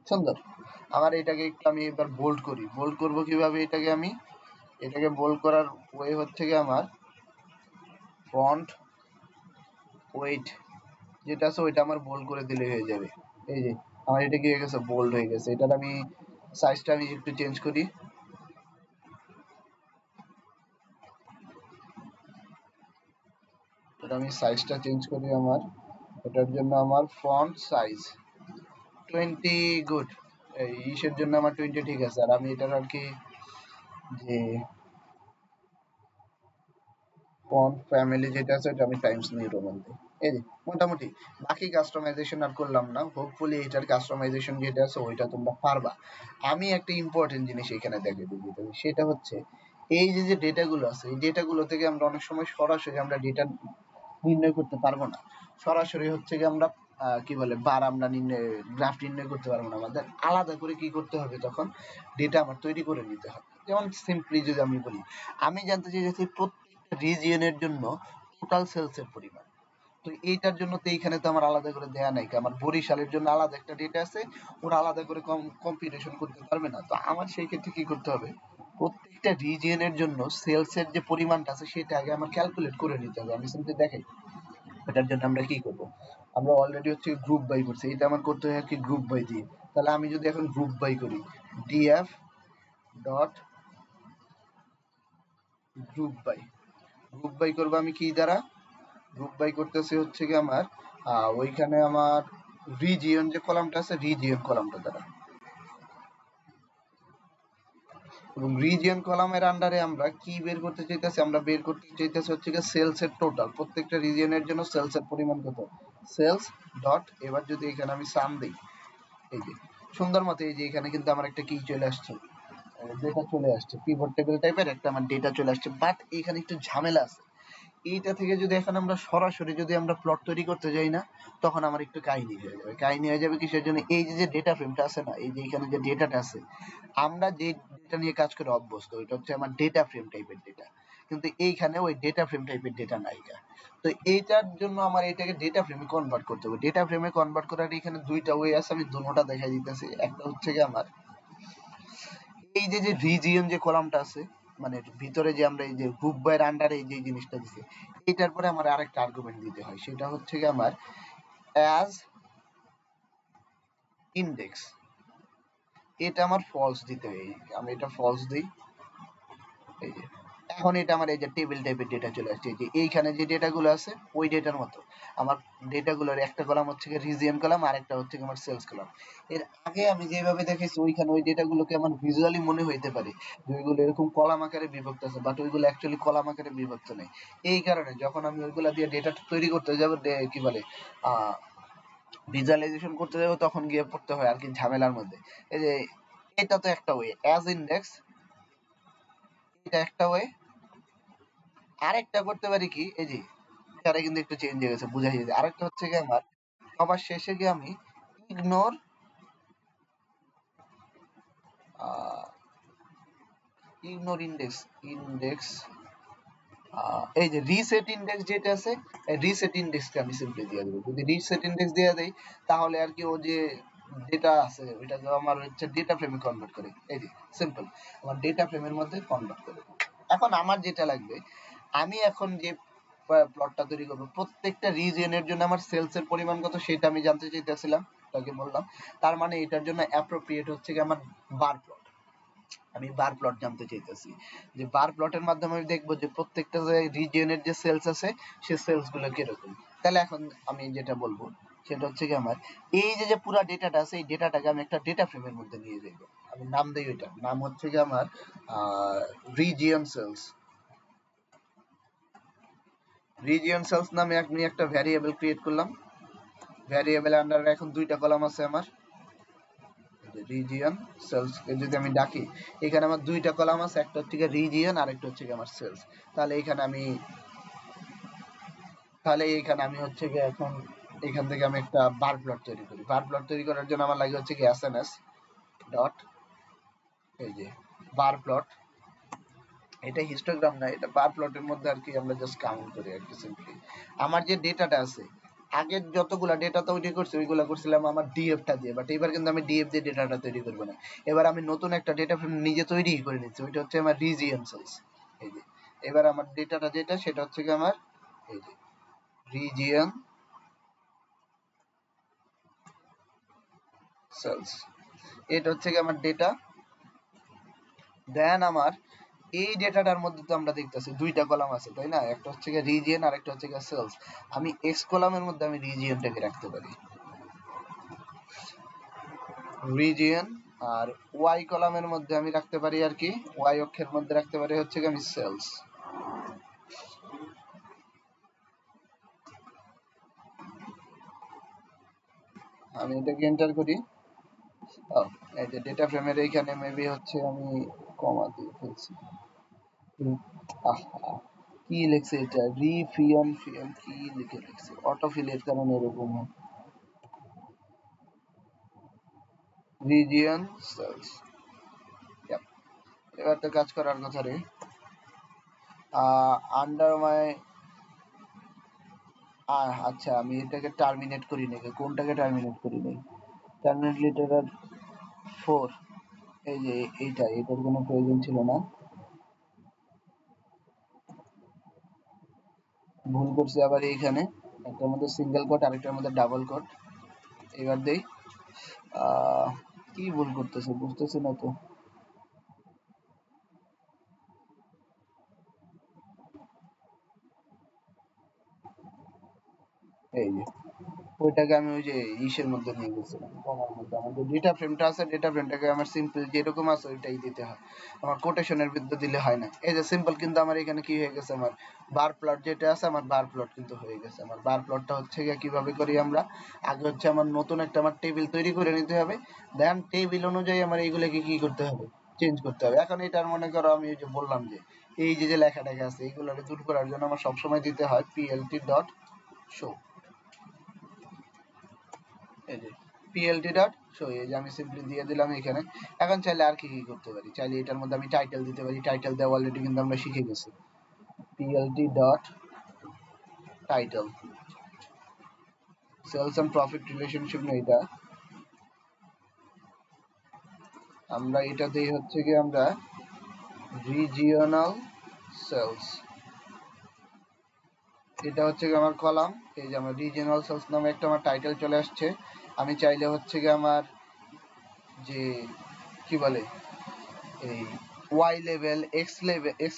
সুন্দর। আমার এটাকে একটু আমি এবার বোল্ড করি। বোল্ড করব কিভাবে, এটাকে বোল্ড করার ওয়ে হচ্ছে কি আমার ফন্ট ওয়েট যেটা আছে ওইটা আমার বোল্ড করে দিলে হয়ে যাবে। এই যে আমার এটা কি হয়ে গেছে, বোল্ড হয়ে গেছে। এটার আমি সাইজটা আমি একটু চেঞ্জ করি। এটা আমি সাইজটা চেঞ্জ করি আমার। এটার জন্য আমার ফন্ট সাইজ 20 গুড। এই ইসের জন্য আমার 20 ঠিক আছে। আর আমি এটার আর কি যে ফন্ট ফ্যামিলি যেটা আছে ওটা আমি টাইমস নিউ রোমান দিই। এই যে মোটামুটি বাকি কাস্টমাইজেশন আর করলাম না। হোপফুলি এটার কাস্টমাইজেশন যেটা আছে ওইটা তোমরা পারবা। আমি একটা ইম্পর্টেন্ট জিনিস এখানে দেখে দিই, সেটা হচ্ছে এই যে যে ডেটাগুলো আছে, এই ডেটাগুলো থেকে আমরা অনেক সময় সরাসরি আমরা ডেটা নির্ণয় করতে পারবো না। সরাসরি হচ্ছে কি আমরা কি বলে বার আমরা নির্ণয়, গ্রাফ নির্ণয় করতে পারবো না। আমাদের আলাদা করে কি করতে হবে, তখন ডেটা আমার তৈরি করে নিতে হবে। যেমন সিম্পলি যদি আমি বলি, আমি জানতে চাইছি প্রত্যেকটা রিজিয়নের জন্য টোটাল সেলস এর পরিমাণ। তো এইটার জন্য তো এইখানে তো আমার আলাদা করে দেয়া নাই, আমার বরিশালের জন্য আলাদা একটা ডেটা আছে, ওরা আলাদা করে কম্পিউটেশন করতে পারবে না। তো আমার সেই ক্ষেত্রে কি করতে হবে, প্রত্যেকটা প্রত্যেকটা রিজিয়নের জন্য সেলস এর যে পরিমাণটা আছে সেটা আগে আমার ক্যালকুলেট করে নিতে হবে। আমি সিম্পলি দেখাই এটার জন্য আমরা কি করব। আমরা অলরেডি হচ্ছে গ্রুপ বাই করছি, এটা আমার করতে হয় কি গ্রুপ বাই দিয়ে। তাহলে আমি যদি এখন গ্রুপ বাই করি ডিএফ ডট গ্রুপ বাই করবো আমি কি দ্বারা, গ্রুপ বাই করতেছি হচ্ছে কি আমার ওইখানে আমার রিজিয়ন যে কলামটা আছে রিজিয়ন কলামটা দ্বারা, এবং রিজিয়ন কলামের আন্ডারে আমরা কি বের করতে চাইতেছি, আমরা বের করতে চাইতেছি হচ্ছে কি সেলস এর টোটাল, প্রত্যেকটা রিজিয়নের জন্য সেলস এর পরিমাণ কত, সেলস ডট, এবার যদি এখানে আমি সাম দিই, এই যে সুন্দর মতো এই যে এখানে কিন্তু আমার একটা কি চলে আসছে, ডেটা চলে আসছে, পিভট টেবিল টাইপের একটা আমার ডেটা চলে আসছে। বাট এখানে একটু ঝামেলা আছে, এইটা থেকে যদি এখন আমরা সরাসরি যদি আমরা প্লট তৈরি করতে যাই না, তখন আমার একটু কাহিনী হয়ে যাবে। কাহিনী হয়ে যাবে কিসের জন্য, এই যে ডেটা ফ্রেমটা আছে না, এই যে এখানে যে ডেটাটা আছে, আমরা যে ডেটা নিয়ে কাজ করে অভ্যস্ত ওইটা হচ্ছে আমার ডেটা ফ্রেম টাইপের ডেটা, কিন্তু এইখানে ওই ডেটা ফ্রেম টাইপের ডেটা নাই। তো এইটার জন্য আমার এটাকে ডেটা ফ্রেমে কনভার্ট করতে হবে। ডেটা ফ্রেমে কনভার্ট করার এখানে দুইটা ওয়ে আছে, আমি দুটোটা দেখাই দিতেছি। একটা হচ্ছে কি আমার এই যে যে রিজিয়ন যে কলামটা আছে, মানে ভিতরে যে আমরা এই যে গ্রুপ বাইয়ের আন্ডারে যে জিনিসটা দিছি, এটার পরে আমার আরেকটা আর্গুমেন্ট দিতে হয়, সেটা হচ্ছে কি আমার অ্যাজ ইন্ডেক্স, এটা আমার ফলস দিতে হয়। আমি এটা ফলস দিই, এই যে এখন এটা আমার এই যে টেবিল টাইপের ডেটা চলে আসছে, যে এইখানে যে ডেটাগুলো আছে ওই ডেটার মতো আমার ডেটাগুলোর একটা কলাম হচ্ছে রিজিয়ন কলাম আর একটা হচ্ছে আমার সেলস কলাম। এর আগে আমি যেভাবে দেখেছি ওইখানে ওই ডেটাগুলোকে আমার ভিজুয়ালি মনে হইতে পারে যে ওইগুলো এরকম কলাম আকারে বিভক্ত আছে, বাট ওইগুলো অ্যাকচুয়ালি কলাম আকারে বিভক্ত নেই। এই কারণে যখন আমি ওইগুলা দিয়ে ডেটা তৈরি করতে যাব, কি বলে ভিজুয়ালাইজেশন করতে যাব, তখন গিয়ে পড়তে হয় আর কি ঝামেলার মধ্যে। এই যে এটা তো একটা ওয়ে অ্যাজ ইন্ডেক্স, এটা একটা ওয়ে। আরেকটা করতে পারি কি, এই যে এখানে কিন্তু একটু চেঞ্জ হয়ে গেছে, বুঝাই যাচ্ছে। আরেকটা হচ্ছে কি আমার সবার শেষে গিয়ে আমি ইগনোর ইগনোর ইন্ডেক্স ইন্ডেক্স এই যে রিসেট ইন্ডেক্স যেটা আছে, রিসেট ইন্ডেক্সকে আমি সিম্পলি দিয়ে দেবো। যদি রিসেট ইন্ডেক্স দিয়ে দেই তাহলে আর কি ও যে ডেটা আছে ওইটাকে আমার হচ্ছে ডেটা ফ্রেমে কনভার্ট করে, এই যে সিম্পল আমার ডেটা ফ্রেমের মধ্যে কনভার্ট করে। এখন আমার যেটা লাগবে, আমি এখন যে প্লটটা তৈরি করবো প্রত্যেকটা রিজিয়নের জন্য আমার সেলস এর পরিমাণ কত সেটা আমি জানতে চাইতেছিলাম, তাকে বললাম। তার মানে এটার জন্য অ্যাপ্রোপ্রিয়েট হচ্ছে কি আমার বার প্লট, আমি বার প্লট জানতে চাইতেছি, যে বার প্লটের মাধ্যমে আমি দেখবো যে প্রত্যেকটা রিজিয়নের যে সেলস আছে সে সেলস গুলো কিরকম। তাহলে এখন আমি যেটা বলবো সেটা হচ্ছে কি আমার এই যে যে পুরো ডেটাটা আছে এই ডেটাটাকে আমি একটা ডেটা ফ্রেমের মধ্যে নিয়ে যাইব। আমি নাম দেই, ওইটার নাম হচ্ছে কি আমার রিজিয়ন সেলস। রিজিয়ন সেলস নামে আমি একটা ভ্যারিয়েবল ক্রিয়েট করলাম। ভ্যারিয়েবল আন্ডারে এখন দুইটা কলাম আছে আমার, রিজিয়ন সেলস কে যদি আমি ডাকি, এখানে আমার দুইটা কলাম আছে, একটা হচ্ছে রিজিয়ন আর একটা হচ্ছে আমার সেলস। তাহলে এখানে আমি হচ্ছে গিয়ে এখন এখান থেকে আমি একটা বার প্লট তৈরি করি। বার প্লট তৈরি করার জন্য আমার লাগে হচ্ছে কি এসএনএস ডট, এই যে বার প্লট, এটা হিস্টোগ্রাম না, এটা বার প্লটের মধ্যে আর কি আমরা জাস্ট কাউন্ট করি আর কি সিম্পলি। আমার যে ডেটাটা আছে আগের যতগুলা ডেটা তৈরি করছি ওইগুলা করছিলাম আমার ডিএফটা দিয়ে, বাট এবার কিন্তু আমি ডিএফ দিয়ে ডেটাটা তৈরি করবো না। এবার আমি নতুন একটা ডেটা ফ্রেম নিজে তৈরি করে নিচ্ছি, ওইটা হচ্ছে আমার রিজিয়ন সেলস। এই যে এবার আমার ডেটাটা যেটা সেটা হচ্ছে কি আমার এই যে রিজিয়ন সেলস, এটা হচ্ছে কি আমার ডেটা। দেন আমার এই ডেটাটার মধ্যে তো আমরা দেখতেছি দুইটা কলাম আছে তাই না, একটা হচ্ছে রিজিয়ন আর একটা হচ্ছে সেলস। আমি এক্স কলামের মধ্যে আমি রিজিয়নটাকে রাখতে পারি রিজিয়ন, আর ওয়াই কলামের মধ্যে আমি রাখতে পারি আর কি ওয়াই অক্ষের মধ্যে রাখতে পারি হচ্ছে আমি সেলস। আমি এটাকে এন্টার করি। এই যে ডেটা ফ্রেমের এইখানে মেবি হচ্ছে আমি কমা দিয়ে ফেলছি। আহা, কি লিখছে এটা, রিফিয়ন ফিয়ন কি লিখে লিখছে, অটোফিলের কারণে এরকম হয়। রিজিয়ন সেলস, এবার তো কাজ করার কথা রে। আন্ডার মাই আচ্ছা আমি এটাকে টার্মিনেট করি নাকি, কোনটাকে টার্মিনেট করি নাই, টার্মিনেট লিটারাল 4, এই যে এইটা, এটার কোনো প্রয়োজন ছিল না। ভুল করছি আবার এইখানে, একটার মধ্যে সিঙ্গেল কোট আরেকটার মধ্যে ডাবল কোট। এবার দেই কি ভুল করতেছে বুঝতেছি না তো। এই যে ওইটাকে আমি ওই যে ইসের মধ্যে নিয়ে গেছিলাম, কমার মধ্যে। আমার যে ডেটা ফ্রেমটা আছে, ডেটা ফ্রেমটাকে আমার সিম্পল যেরকম আছে ওইটাই দিতে হয়, আমার কোটেশনের ভিতরে দিলে হয় না। এই যে সিম্পল, কিন্তু আমার এখানে কি হয়ে গেছে, আমার বার প্লট যেটা আছে, আমার বার প্লট কিন্তু হয়ে গেছে। আমার বার প্লটটা হচ্ছে গিয়ে কিভাবে করি আমরা, আগে হচ্ছে আমার নতুন একটা আমার টেবিল তৈরি করে নিতে হবে, দেন টেবিল অনুযায়ী আমার এইগুলোকে কি করতে হবে, চেঞ্জ করতে হবে। এখন এটার মনে করো আমি ওই যে বললাম যে এই যে যে লেখা টেখা আছে এইগুলোকে দূর করার জন্য আমার সবসময় দিতে হয় plt ডট শো। এই যে plt ডট শো, এই যে আমি সিম্পলি দিয়ে দিলাম এখানে। এখন চাইলে আর কি কি করতে পারি, চাইলে এটার মধ্যে আমি টাইটেল দিতে পারি, টাইটেল দেওয়া অলরেডি কিন্তু আমরা শিখে গেছি, plt dot title. Sales and profit relationship না এটা, আমরা এটাতেই হচ্ছে কি আমরা রিজিওনাল সেলস, এটা হচ্ছে কি আমার কলাম। এই যে আমার রিজিওনাল সেলস নামে একটা আমার টাইটেল চলে আসছে। আমি চাইলে হচ্ছে কি আমার যে কি বলে এই Y level, X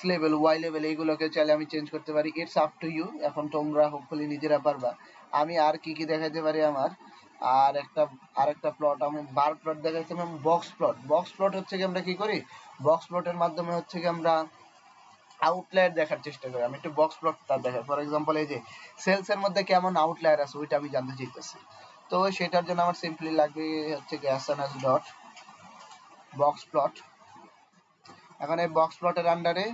level, Y level এইগুলোকে চাইলে আমি চেঞ্জ করতে পারি। ইটস আপ টু ইউ, এখন তোমরা হোপফুলি নিজেরা পারবা। আমি আর কি কি দেখাতে পারি, আমার আর একটা প্লট আমি বার প্লট দেখাইছিলাম, বক্স প্লট। বক্স প্লট হচ্ছে কি আমরা কি করি, বক্স প্লটের মাধ্যমে হচ্ছে কি আমরা আউটলায়ার দেখার চেষ্টা করি। আমি একটু বক্স প্লটটা দেখাই, ফর এক্সাম্পল এই যে সেলস এর মধ্যে কেমন আউটলায়ার আছে ওইটা আমি জানতে চাইতেছি। তো সেটার জন্য আমার সিম্পলি লাগবে হচ্ছে গ্যাসানাস ডট বক্স প্লট। এখন এই বক্স প্লটের আন্ডারে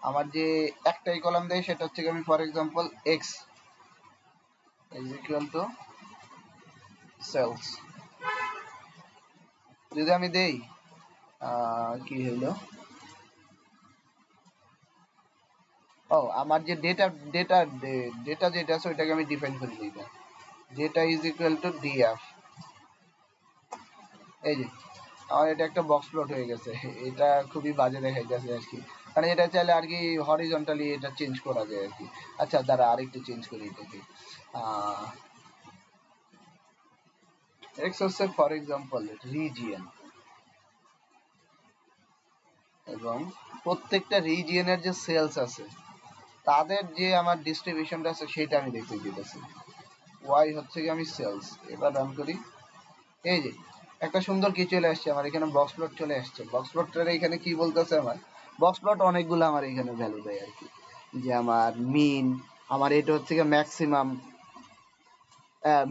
আমার যে একটাই কলাম দেয় সেটা হচ্ছে আমি for example X is equal to sales যদি আমি দেই, কি হইলো, ও আমার যে ডেটা ডেটা ডেটা যেটা আছে ওইটাকে আমি ডিফাইন করে দিই, data is equal two DF. এই যে আমার এটা একটা বক্স প্লট হয়ে গেছে, এটা খুবই বাজে দেখাইতেছে আর কি, মানে এটা চাইলে আর কি হরিজন্টালি এটা চেঞ্জ করা যায় আর কি। আচ্ছা দাঁড়া আরেকটু চেঞ্জ করি এটাকে, এক্স হচ্ছে ফর এক্সাম্পল রিজিয়ন, এবং প্রত্যেকটা রিজিয়নের যে সেলস আছে তাদের যে আমার ডিস্ট্রিবিউশনটা আছে সেটা আমি দেখতে দিতেছি। ওয়াই হচ্ছে কি আমি সেলস, এবার রান করি। এই যে একটা সুন্দর কি চলে আসছে আমার এখানে, বক্স প্লট চলে আসছে। বক্স প্লটটার এখানে কি বলতেছে, আমার বক্স প্লট অনেকগুলো আমার এখানে ভ্যালু দেয় আর কি, যে আমার মিন, আমার এটা হচ্ছে কি ম্যাক্সিমাম,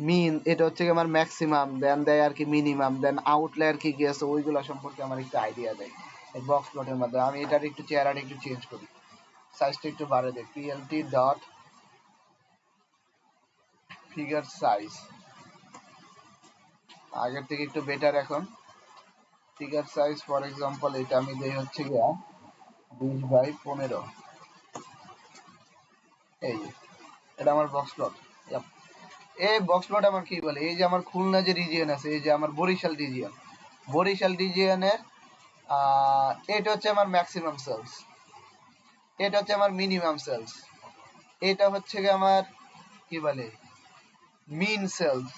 মিন এটা হচ্ছে কি আমার ম্যাক্সিমাম, দেন দেয় আর কি মিনিমাম, দেন আউটলায়ার কি কি আছে ওইগুলো সম্পর্কে আমার একটু আইডিয়া দেয় এই বক্স প্লটের মাধ্যমে। আমি এটার একটু চেহারাটা একটু চেঞ্জ করি, সাইজটা একটু বাড়ে দেয়, পিএলটি ডট ফিগার সাইজ, আগের থেকে একটু বেটার এখন। ফিগার সাইজ ফর এক্সাম্পল এটা আমি দেই হচ্ছে গিয়া 20/15। এই যে এটা আমার বক্স প্লট। এই বক্স প্লট আমার কি বলে, এই যে আমার খুলনা যে রিজিয়ন আছে, এই যে আমার বরিশাল রিজিয়ন, বরিশাল রিজিয়নের এটা হচ্ছে আমার ম্যাক্সিমাম সেলস, এটা হচ্ছে আমার মিনিমাম সেলস, এটা হচ্ছে কি আমার কি বলে মিন সেলস,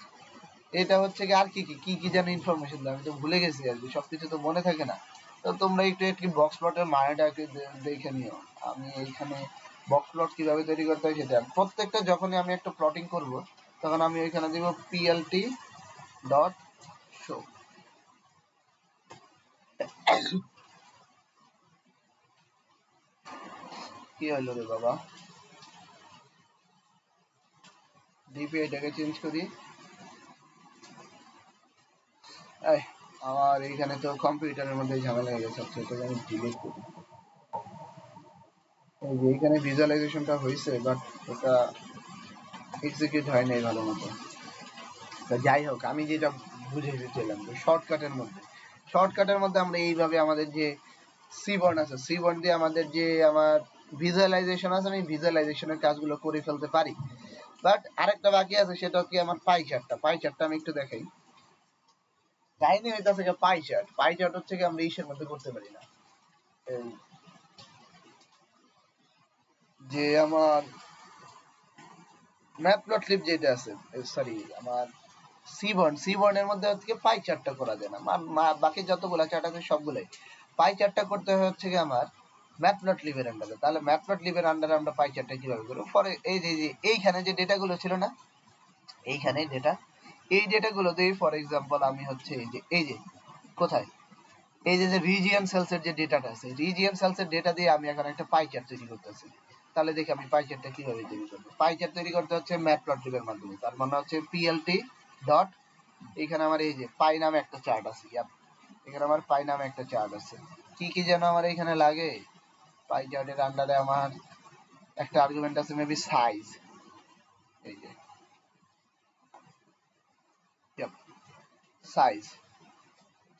এটা হচ্ছে কি আর কি কি কি কি যেন ইনফরমেশন দেয়, আমি তো ভুলে গেছি আর কি, সবকিছু তো মনে থাকে না। তো তোমরা একটু একটু বক্স প্লটের মানেটা একটু দেখে নিও। আমি এইখানে বক্স প্লট কিভাবে তৈরি করতে হয় সেটা, প্রত্যেকটা যখনই আমি একটা প্লটিং করব তখন আমি ওইখানে দিব পিএলটি ডট শো। কি হলো রে বাবা, ডিপিআইটাকে চেঞ্জ করি। এই আমার এইখানে তো কম্পিউটারের মধ্যে ঝামেলা হয়ে গেছে, আচ্ছা এটাকে আমি ডিলিট করি। এই যে এইখানে ভিজুয়ালাইজেশনটা হয়েছে বাট এটা এক্সিকিউট হয় নাই ভালো মতো। তা যাই হোক, আমি যেটা বুঝাইতে চাইলাম যে শর্টকাটের মধ্যে আমরা এইভাবে আমাদের যে সিবর্ন আছে, সিবর্ন দিয়ে আমাদের যে আমার ভিজুয়ালাইজেশন আছে, আমি ভিজুয়ালাইজেশনের কাজগুলো করে ফেলতে পারি। বাট আরেকটা বাকি আছে, সেটা হচ্ছে আমার পাই চার্টটা। পাই চার্টটা আমি একটু দেখাই। কাহিনী হইতাছে কি, পাই চার্ট, পাই চার্ট হচ্ছে কি আমরা ইসের মধ্যে করতে পারি না, এই যে আমার ম্যাটপ্লটলিব যেটা আছে, সরি আমার সি বর্নের মধ্যে হচ্ছে পাই চার্টটা করা যায় না, বাকি যতগুলা চার্ট আছে সবগুলাই পাই চার্টটা করতে হচ্ছে কি আমার ম্যাটপ্লটলিবের আন্ডারে। তাহলে ম্যাটপ্লটলিবের আন্ডারে আমরা পাই চার্টটা কিভাবে করবো? ফরে এই যে এইখানে যে ডেটাগুলো ছিল না, এইখানে ডেটা, এই ডেটাগুলো দিয়ে ফর এক্সাম্পল আমি হচ্ছে এই যে কোথায় এই যে রিজিয়ন সেলসের যে ডেটাটা আছে, রিজিয়ন সেলসের ডেটা দিয়ে আমি এখন একটা পাই চার্ট তৈরি করতেছি। তাহলে দেখি আমি পাই চার্টটা কিভাবে তৈরি করবো। পাই চার্ট তৈরি করতে হচ্ছে ম্যাটপ্লটলিবের মাধ্যমে। তার মানে হচ্ছে পিএলটি ডট, এখানে আমার এই যে পাই নামে একটা চার্ট আছে, এখানে আমার পাই নামে একটা চার্ট আছে। কি কি যেন আমার এখানে লাগে? পাই চার্টের আন্ডারে আমার একটা আর্গুমেন্ট আছে মেবি সাইজ, এই যে সাইজ।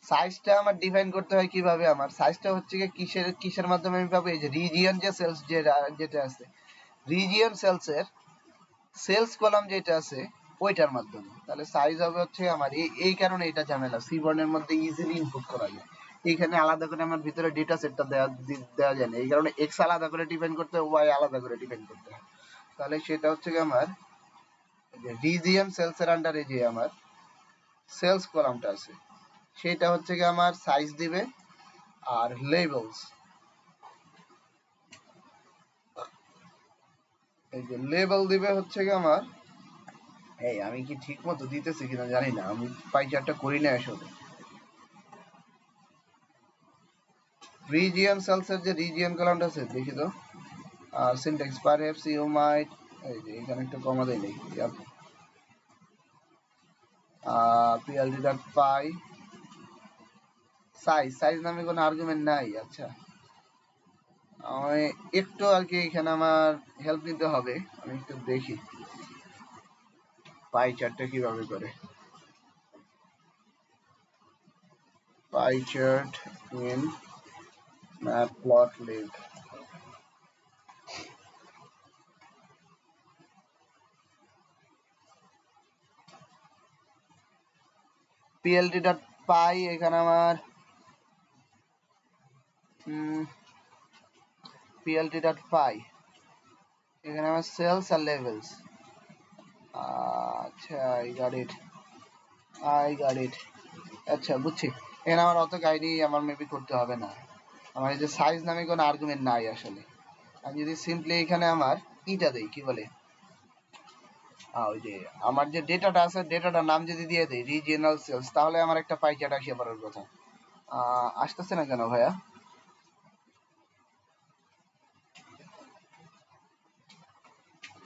সাইজটা আমার ডিফাইন করতে হয় কিভাবে? আমার সাইজটা হচ্ছে কি কিসের কিসের মাধ্যমে আমি পাবো? এই যে রিজিয়ন যে সেলস যেটা আছে, রিজিয়ন সেলসের সেলস কলাম যেটা আছে ওইটার মাধ্যমে। তাহলে সাইজ হবে হচ্ছে আমার এই কারণে এটা ঝামেলা, সি বর্ণের মধ্যে ইজিলি ইনপুট করা যায়। এইখানে আলাদা করে আমার ভিতরে ডেটা সেটটা দেওয়া যায় না, এই কারণে এক্স আলাদা করে ডিফাইন করতে হয়, ওয়াই আলাদা করে ডিফাইন করতে হয়। তাহলে সেটা হচ্ছে কি আমার রিজিয়ন সেলসের আন্ডারে যে আমার সেলস কলামটা আছে সেটা হচ্ছে কি আমার সাইজ দিবে। আর লেবেলস, এই যে লেবেল দিবে হচ্ছে কি আমার, এই আমি কি ঠিক মতো দিতেছি কিনা জানি না, আমি পাই চার্টটা করি না আসলে। রিজিয়ন সেলসের যে রিজিয়ন কলামটা আছে দেখি তো, আর সিনট্যাক্স পারহ্যাপস ইউ মাইট, এই যে এখানে একটা কমা দেই নেই, পিএলডি ডট পাই সাইজ, সাইজ নামে কোনো আর্গুমেন্ট নাই। আচ্ছা, আমি একটু আর কি এখানে আমার হেল্প নিতে হবে, আমি একটু দেখি পাই চার্টটা কিভাবে করে। Pie chart in matplotlib, PLT dot pie, এখানে আমার পিএলডি ডট পাই, এখানে আমার সেলস আর লেভেলস। আচ্ছা, আই গট ইট। আচ্ছা, বুঝছি। এখানে আমার অত গাইডই আমার মেবি করতে হবে না, আমার এই যে সাইজ নামে কোনো আর্গুমেন্ট নাই আসলে। আমি যদি সিম্পলি এখানে আমার ইটা দেই, কি বলে, ওই যে আমার যে ডেটাটা আছে ডেটাটার নাম যদি দিয়ে দেই রিজিওনাল সেলস, তাহলে আমার একটা পাই চার্ট আসিয়া পড়ার কথা। আসতেছে না কেন ভাইয়া?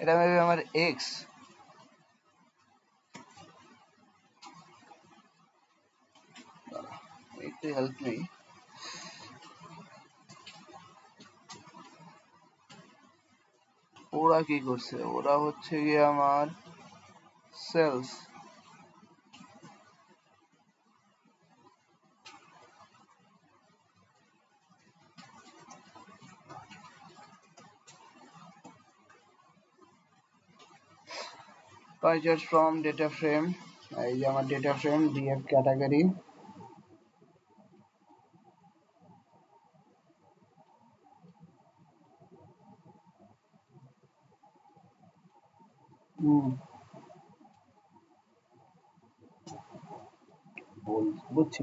এটা মেবি আমার এক্স, একটু হেল্প মি। ওরা কি করছে? ওরা হচ্ছে গিয়ে আমার sales, pie chart from data frame, এই যে আমার ডেটা ফ্রেম ডিএফ ক্যাটাগরি। বুঝছি।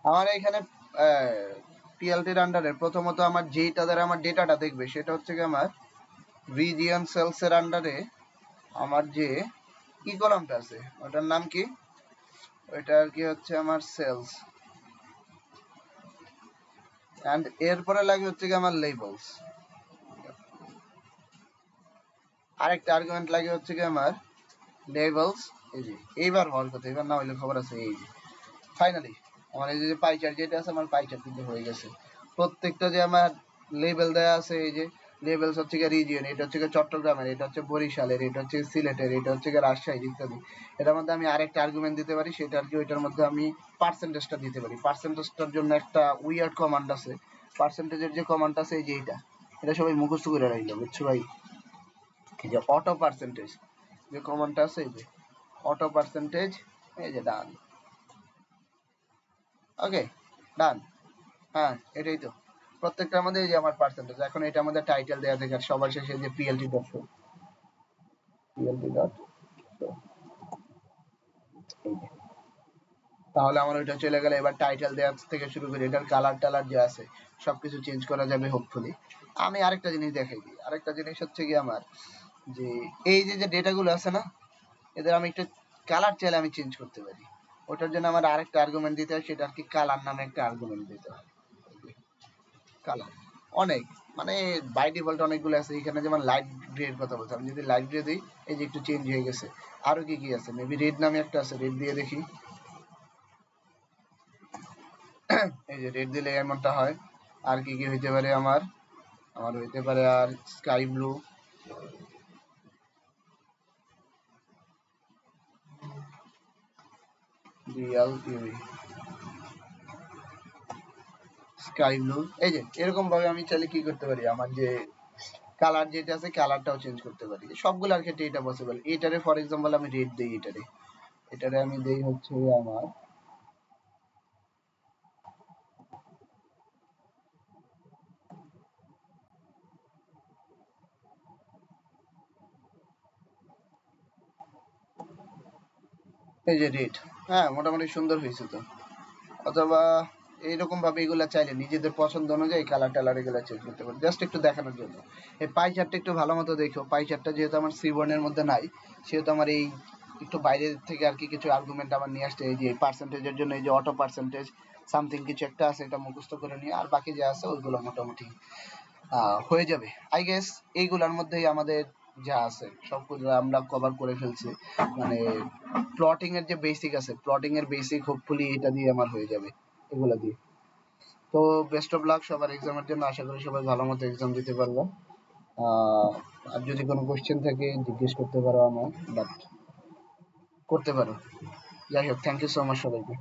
আমার এখানে পিএলটির আন্ডারে প্রথমত আমার যেইটা দ্বারা আমার ডেটাটা দেখবে সেটা হচ্ছে কি আমার রিজিয়ন সেলস এর আন্ডারে আমার যে কি কলামটা আছে ওটার নাম কি, ওইটা আর কি হচ্ছে আমার সেলস, এন্ড এরপরে লাগে হচ্ছে কি আমার লেবেলস, আরেকটা আর্গুমেন্ট লাগে হচ্ছে কি আমার লেবেলস। এই যে এইবার হওয়ার কথা, এবার না হইলে খবর আছে। এই যে ফাইনালি আমার এই যে পাই চার্ট যেটা আছে, আমার পাই চার্ট কিন্তু হয়ে গেছে। প্রত্যেকটা যে আমার লেবেল দেওয়া আছে, এই যে লেবেলস হচ্ছে গিয়ে রিজিয়ন, এটা হচ্ছে গিয়ে চট্টগ্রামের, এটা হচ্ছে বরিশালের, এটা হচ্ছে সিলেটের, এটা হচ্ছে গিয়ে রাজশাহী ইত্যাদি। এটার মধ্যে আমি আরেকটা আর্গুমেন্ট দিতে পারি, সেটা আর কি ওইটার মধ্যে আমি পার্সেন্টেজটা দিতে পারি। পার্সেন্টেজটার জন্য একটা উইয়ার্ড কমান্ড আছে, পার্সেন্টেজের যে কমান্ড আছে এই যে এটা সবাই মুখস্থ করে রাখলো, বুঝছো ভাই? এই যে অটো পার্সেন্টেজ যে কমান্ডটা আছে, এই যে অটো পার্সেন্টেজ, এই যে ডান, ওকে ডান, হ্যাঁ এটাই তো। প্রত্যেকটার মধ্যে এই যে আমার পার্সেন্টেজ। এখন এটা আমাদের টাইটেল দেওয়া থাকে আর সবার শেষে যে PLT dot show, PLT dot show, তাহলে আমার ওইটা চলে গেলে এবার টাইটেল দেওয়া থেকে শুরু করে এটার কালার টালার যে আছে সবকিছু চেঞ্জ করা যাবে হোপফুলি। আমি আরেকটা জিনিস দেখাই দিই, আরেকটা জিনিস হচ্ছে কি আমার যে এই যে যে ডেটাগুলো আছে না, এদের আমি একটা কালার চাইলে আমি চেঞ্জ করতে পারি। ওটার জন্য আমার আরেকটা আর্গুমেন্ট দিতে হয়, সেটা আর কি কালার নামে একটা আর্গুমেন্ট দিতে হয়। কালার অনেক মানে বাই ডিফল্ট অনেকগুলো আছে, এখানে যেমন লাইট গ্রে এর কথা বলছি, আমি যদি লাইট গ্রে দিই এই যে একটু চেঞ্জ হয়ে গেছে। আরো কি কি আছে, মেবি রেড নামে একটা আছে, রেড দিয়ে দেখি। এই যে রেড দিলে এমনটা হয়। আর কি কি হইতে পারে আমার, আমার হইতে পারে আর sky blue, real UI, sky blue. এই যে এরকম ভাবে আমি চাইলে কি করতে পারি, আমার যে কালার যেটা আছে কালারটাও চেঞ্জ করতে পারি। সবগুলোর ক্ষেত্রে এটা পসিবল। এটারে ফর এক্সাম্পল আমি রেড দেই, এটারে আমি দেই হচ্ছে আমার এই যে রেড। হ্যাঁ মোটামুটি সুন্দর হয়েছে তো। অথবা এইরকম ভাবে এগুলা চাইলে নিজেদের পছন্দ অনুযায়ী কালার টালার এগুলা চেঞ্জ করতে পারি, জাস্ট একটু দেখানোর জন্য। এই পাই চার্টটা একটু ভালো মতো দেখো, পাই চার্টটা যেহেতু আমার সিবর্নের মধ্যে নাই, সেহেতু আমার এই একটু বাইরে থেকে আর কি কিছু আর্গুমেন্ট আমার নিয়ে আসতে, এই যে পার্সেন্টেজের জন্য এই যে অটো পার্সেন্টেজ সামথিং কিছু একটা আছে, এটা মুখস্থ করে নিয়ে আর বাকি যা আছে ওইগুলো মোটামুটি হয়ে যাবে আই গেস। এইগুলোর মধ্যেই আমাদের যা আছে সবগুলো আমরা কভার করে ফেলছি। মানে প্লটিং এর যে বেসিক আছে, প্লটিং এর বেসিক হোপফুলি এটা দিয়ে আমার হয়ে যাবে, এগুলা দিয়ে। তো বেস্ট অফ লাক সবার এক্সামের জন্য, আশা করি সবাই ভালো মতো এক্সাম দিতে পারবো। আর যদি কোনো কোশ্চেন থাকে জিজ্ঞেস করতে পারো আমার, বাট করতে পারো। যাই হোক, থ্যাংক ইউ সো মাচ সবাইকে।